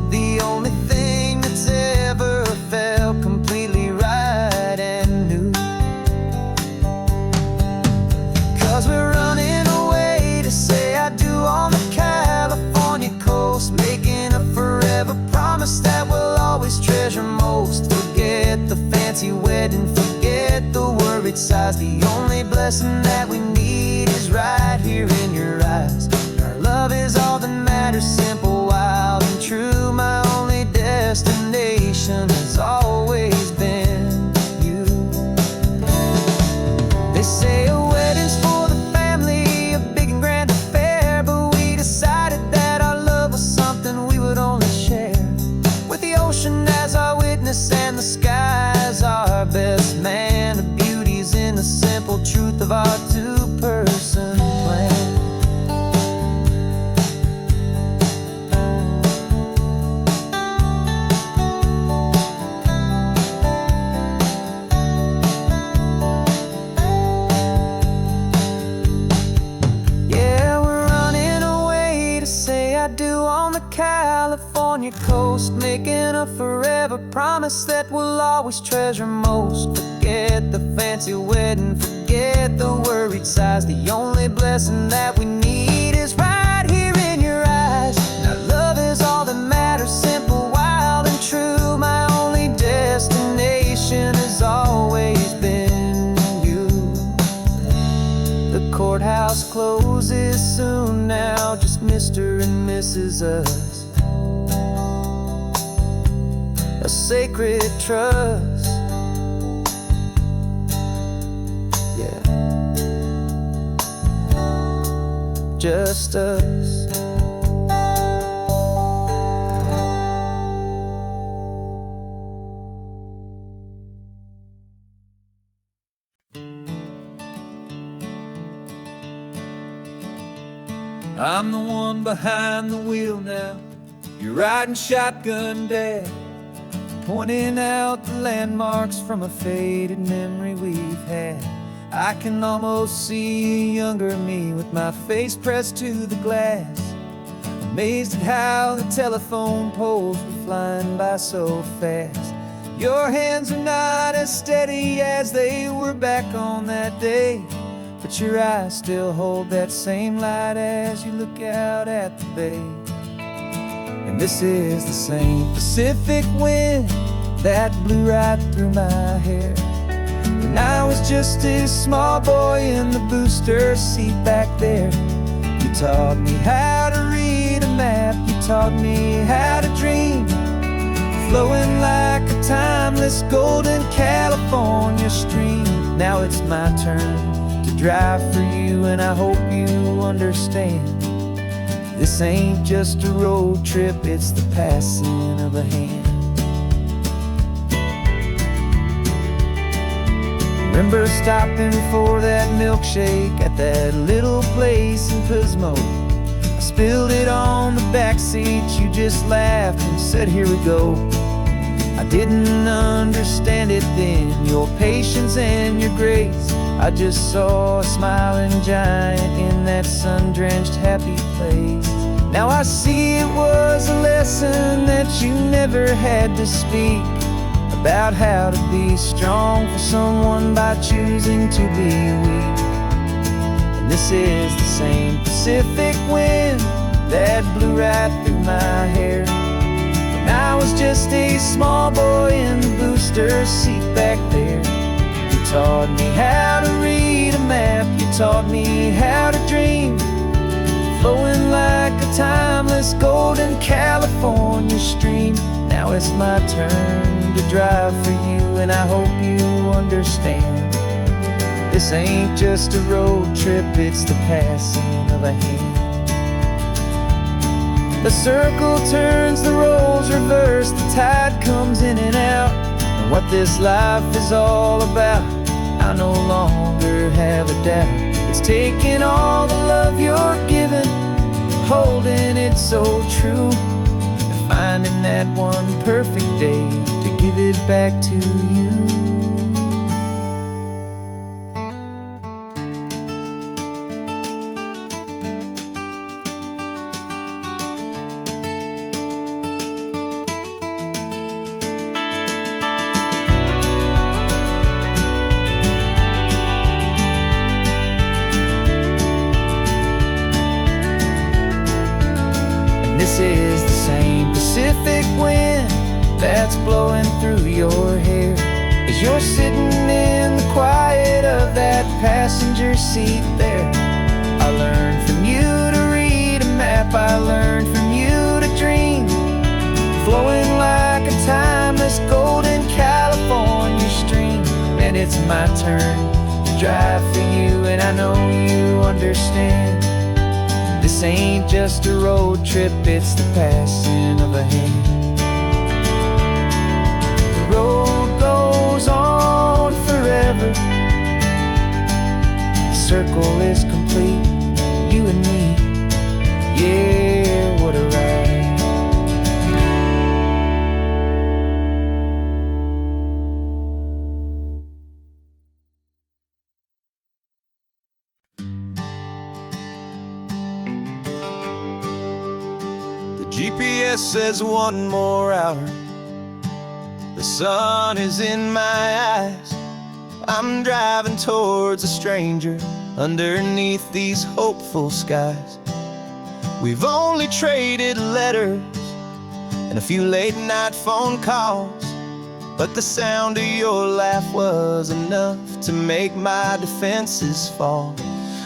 the only thing that's ever felt completely right and new. 'Cause we're running away to say I do on the California coast, making a forever promise that we'll always treasure most. Forget the fancy wedding, forget the worried sighs. The only blessing that we need is right here in your eyes. Our love is all that matters, simple, wild, and true. My only destination has always been you. They say a wedding's for the family, a big and grand affair, but we decided that our love was something we would only share with the ocean as our witness and the sky as our best man. The beauty's in the simple truth of our 2-person plan. California coast, making a forever promise that we'll always treasure most. Forget the fancy wedding, forget the worried sighs. The only blessing that we need is right here in your eyes. Now love is all that matters, simple, wild, and true. My only destination has always been you. The courthouse closes soon now, just Mr. and Mrs. Us. A sacred trust, yeah, just us. I'm the one behind the wheel now, you're riding shotgun, Dad, pointing out the landmarks from a faded memory we've had. I can almost see a younger me with my face pressed to the glass, amazed at how the telephone poles were flying by so fast. Your hands are not as steady as they were back on that day, but your eyes still hold that same light as you look out at the bay. And this is the same Pacific wind that blew right through my hair when I was just a small boy in the booster seat back there. You taught me how to read a map, you taught me how to dream, flowing like a timeless golden California stream. Now it's my turn to drive for you, and I hope you understand This ain't just a road trip, it's the passing of a hand. Remember stopping for that milkshake at that little place in Pismo. I spilled it on the back seat, you just laughed and said, "Here we go." I didn't understand it then, your patience and your grace. I just saw a smiling giant in that sun-drenched happy place. Now I see it was a lesson that you never had to speak, about how to be strong for someone by choosing to be weak. And this is the same Pacific wind that blew right through my hair when I was just a small boy in the booster seat back there. You taught me how to read a map, you taught me how to dream, flowing like a timeless golden California stream. Now it's my turn to drive for you, and I hope you understand. This ain't just a road trip, it's the passing of a hand. The circle turns, the roles reverse, the tide comes in and out. And what this life is all about, I no longer have a doubt. It's taking all the love you're giving, holding it so true, and finding that one perfect day to give it back to you. This is the same Pacific wind that's blowing through your hair as you're sitting in the quiet of that passenger seat there. I learned from you to read a map, I learned from you to dream, flowing like a timeless golden California stream. And it's my turn to drive for you, and I know you understand. This ain't just a road trip, it's the passing of a hand. The road goes on forever, the circle is complete, you and me, yeah, what a ride.
GPS says one more hour, the sun is in my eyes. I'm driving towards a stranger underneath these hopeful skies. We've only traded letters and a few late night phone calls, but the sound of your laugh was enough to make my defenses fall.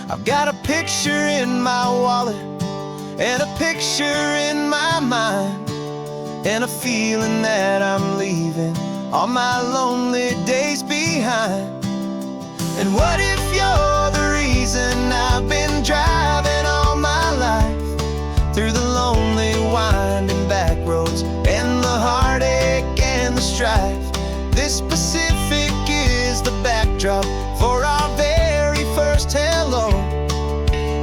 I've got a picture in my wallet and a picture in my mind, and a feeling that I'm leaving all my lonely days behind. And what if you're the reason I've been driving all my life, through the lonely winding back roads and the heartache and the strife? This Pacific is the backdrop for our very first hello,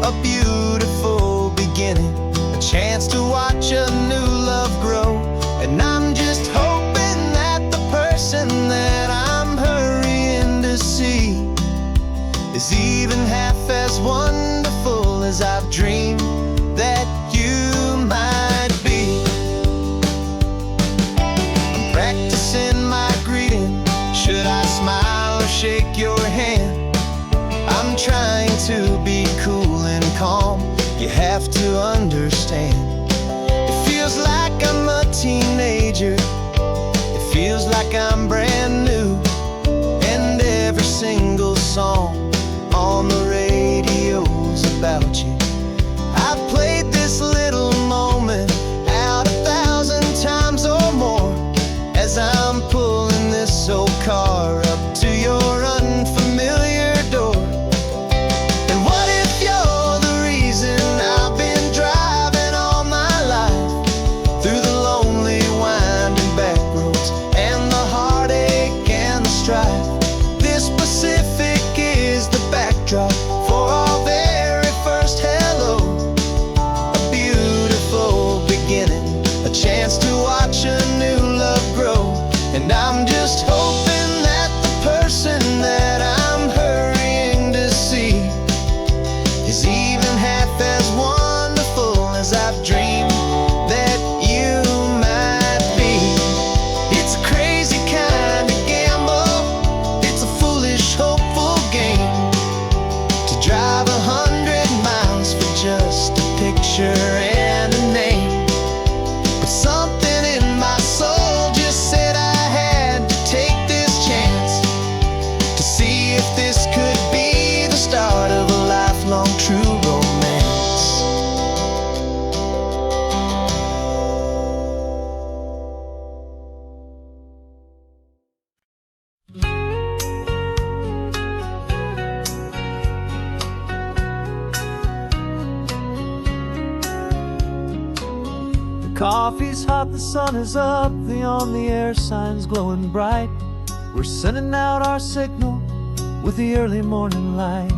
a beautiful beginning, a chance to watch a new love grow. And I'm just hoping that the person that I'm hurrying to see is even half as wonderful as I've dreamed that you might be. I'm practicing my greeting, should I smile or shake your hand? I'm trying to be cool and calm, you have to understand. It feels like I'm a teenager, it feels like I'm brand new, and every single song on the radio's about you. I've played this little moment out 1,000 times or more, as I'm pulling this old car up to your unfamiliar door. And what if you're the reason I've been driving
Coffee's hot, the sun is up, the on-the-air sign's glowing bright. We're sending out our signal with the early morning light.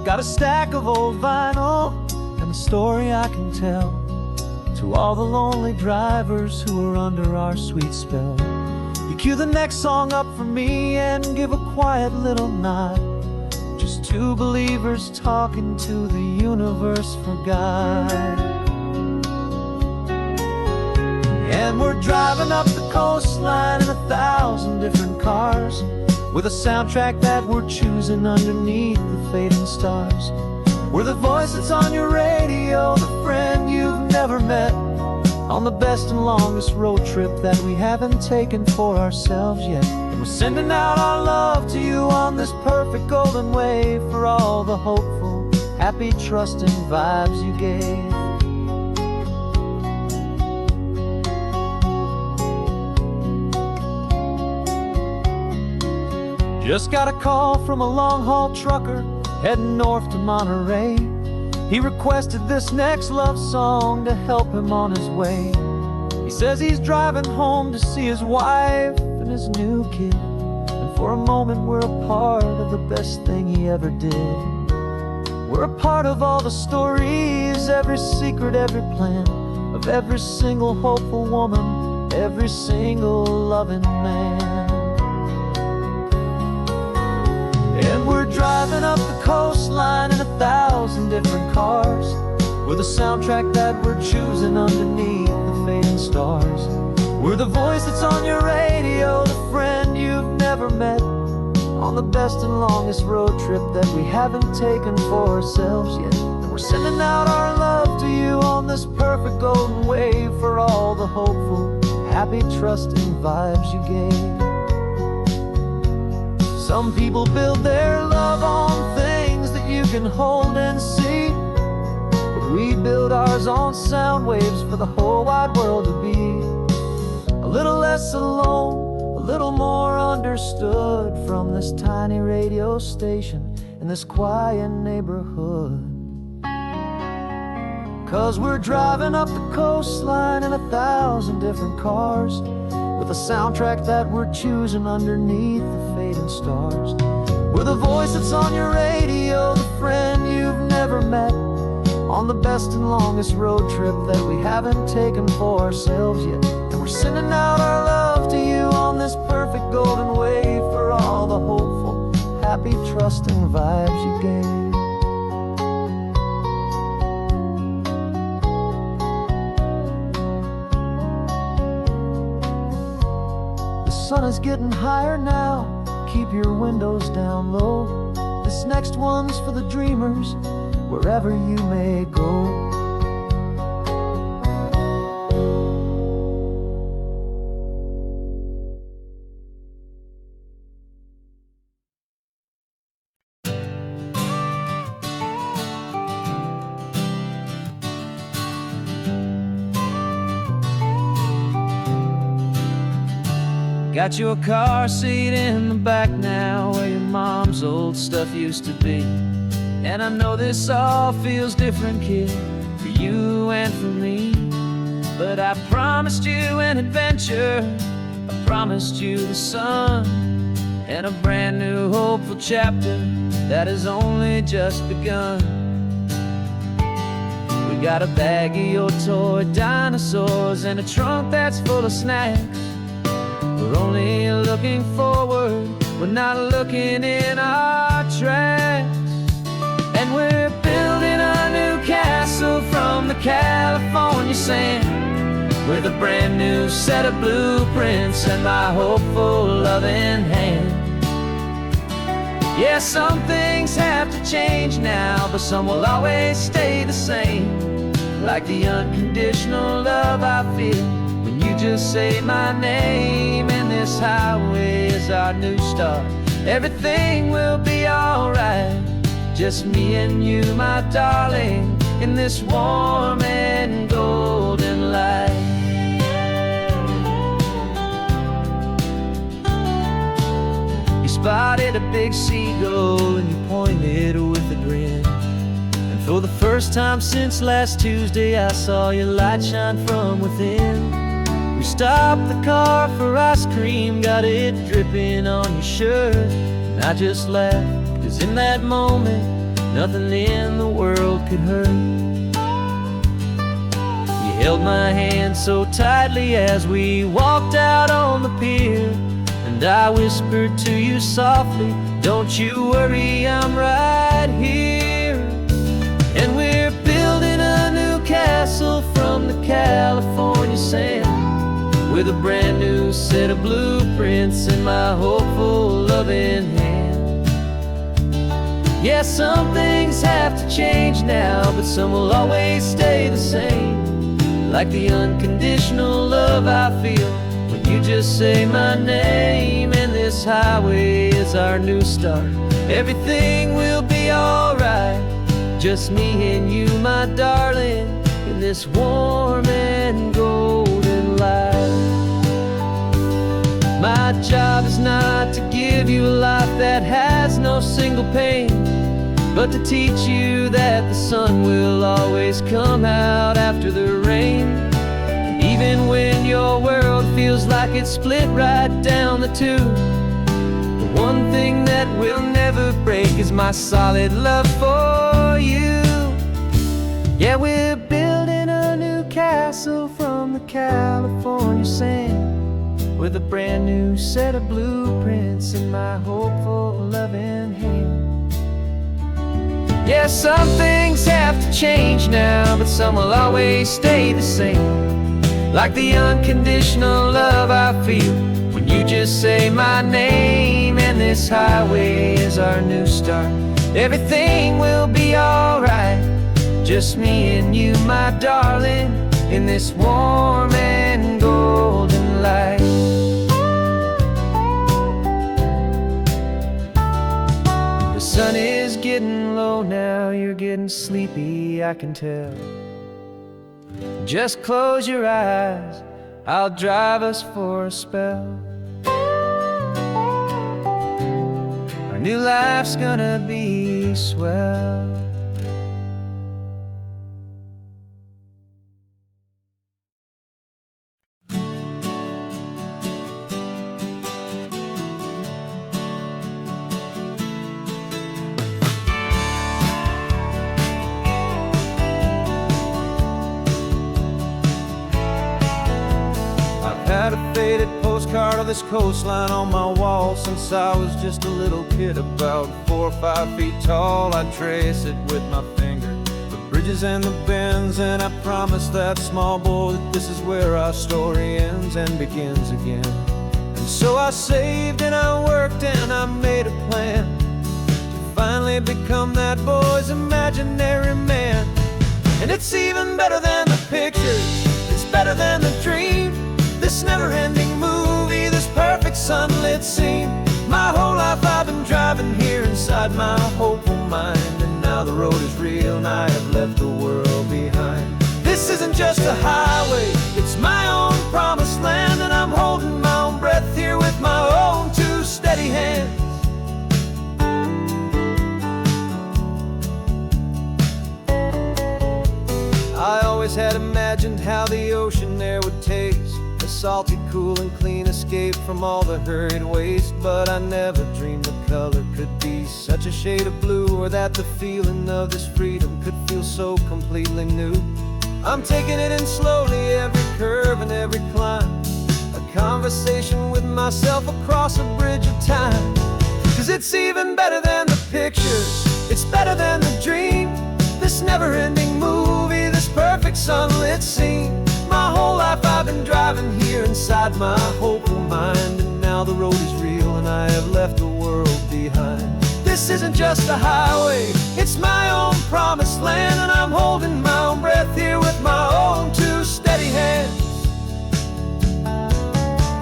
Got a stack of old vinyl and a story I can tell to all the lonely drivers who are under our sweet spell. You cue the next song up for me and give a quiet little nod. Just two believers talking to the universe for God. And we're driving up the coastline in 1,000 different cars, with a soundtrack that we're choosing underneath the fading stars. We're the voice that's on your radio, the friend you've never met, on the best and longest road trip that we haven't taken for ourselves yet. And we're sending out our love to you on this perfect golden wave, for all the hopeful, happy, trusting vibes you gave. Just got a call from a long-haul trucker heading north to Monterey. He requested this next love song to help him on his way. He says he's driving home to see his wife and his new kid, and for a moment we're a part of the best thing he ever did. We're a part of all the stories, every secret, every plan, of every single hopeful woman, every single loving man. And we're driving up the coastline in 1,000 different cars, with a soundtrack that we're choosing underneath the fading stars. We're the voice that's on your radio, the friend you've never met, on the best and longest road trip that we haven't taken for ourselves yet. And we're sending out our love to you on this perfect golden wave, for all the hopeful, happy, trusting vibes you gave. Some people build their love on things that you can hold and see, but we build ours on sound waves for the whole wide world to be a little less alone, a little more understood, from this tiny radio station in this quiet neighborhood. 'Cause we're driving up the coastline in 1,000 different cars, with a soundtrack that we're choosing underneath the fading stars. We're the voice that's on your radio, the friend you've never met, on the best and longest road trip that we haven't taken for ourselves yet. And we're sending out our love to you on this perfect golden wave, for all the hopeful, happy, trusting vibes you gave. The sun is getting higher now, keep your windows down low. This next one's for the dreamers, wherever you may go. Got your car seat in the back now, where your mom's old stuff used to be. And I know this all feels different, kid, for you and for me. But I promised you an adventure, I promised you the sun, and a brand new hopeful chapter that has only just begun. We got a bag of your toy dinosaurs and a trunk that's full of snacks. We're only looking forward, we're not looking in our tracks. And we're building a new castle from the California sand, with a brand new set of blueprints and my hopeful loving hand. Yeah, some things have to change now, but some will always stay the same, like the unconditional love I feel when you just say my name. And this highway is our new start, everything will be alright. Just me and you, my darling, in this warm and golden light. You spotted a big seagull and you pointed with a grin, and For the first time since last Tuesday, I saw your light shine from within. We stopped the car for ice cream, got it dripping on your shirt, and I just laughed, 'cause in that moment, nothing in the world could hurt. You held my hand so tightly as we walked out on the pier, and I whispered to you softly, "Don't you worry, I'm right here." And we're building a new castle from the California sand, with a brand new set of blueprints in my hopeful, loving hand. Yeah, some things have to change now, but some will always stay the same. Like the unconditional love I feel when you just say my name. And this highway is our new start. Everything will be alright, just me and you, my darling, in this warm and golden light. My job is not to give you a life that has no single pain, but to teach you that the sun will always come out after the rain. Even when your world feels like it's split right down the two, the one thing that will never break is my solid love for you. Yeah, we're building a new castle from the California sand, with a brand new set of blueprints in my hopeful, loving hand. Yeah, some things have to change now, but some will always stay the same. Like the unconditional love I feel when you just say my name. And this highway is our new start. Everything will be alright, just me and you, my darling, in this warm and golden light. The sun is getting low now, you're getting sleepy, I can tell. Just close your eyes, I'll drive us for a spell. Our new life's gonna be swell.
Had a faded postcard of this coastline on my wall since I was just a little kid, about 4 or 5 feet tall. I trace it with my finger, the bridges and the bends, and I promised that small boy that this is where our story ends and begins again. And so I saved and I worked and I made a plan to finally become that boy's imaginary man. And it's even better than the pictures, it's better than the dream. This never-ending movie, this perfect sunlit scene. My whole life I've been driving here inside my hopeful mind, and now the road is real and I have left the world behind. This isn't just a highway, it's my own promised land, and I'm holding my own breath here with my own two steady hands. I always had imagined how the ocean there would taste, a salty, cool and clean escape from all the hurried waste. But I never dreamed the color could be such a shade of blue, or that the feeling of this freedom could feel so completely new. I'm taking it in slowly, every curve and every climb, a conversation with myself across a bridge of time. 'Cause it's even better than the pictures, it's better than the dream. This never-ending movie, this perfect sunlit scene. My whole life I've been driving here inside my hopeful mind, and now the road is real and I have left the world behind. This isn't just a highway, it's my own promised land, and I'm holding my own breath here with my own two steady hands.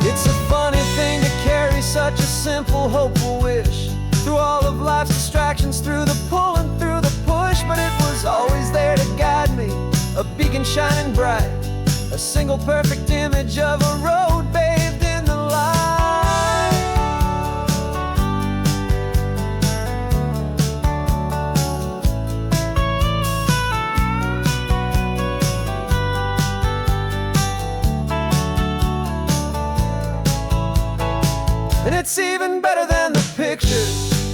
It's a funny thing to carry such a simple, hopeful wish through all of life's distractions, through the pull and through the push. But it was always there to guide me, a beacon shining bright, a single perfect image of a road bathed in the light.
And it's even better than the picture,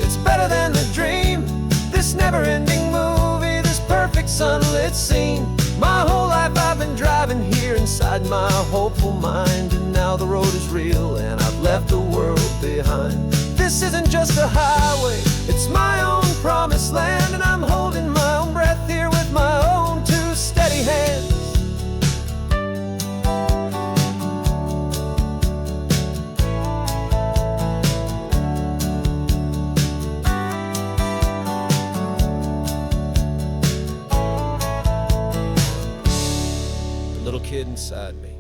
it's better than the dream. This never-ending movie, this perfect sunlit scene. My whole life I've been driving here inside my hopeful mind, and now the road is real and I've left the world behind. This isn't just a highway, it's my own promised land, and I'm holding my own breath here with my own two steady hands. The little kid inside me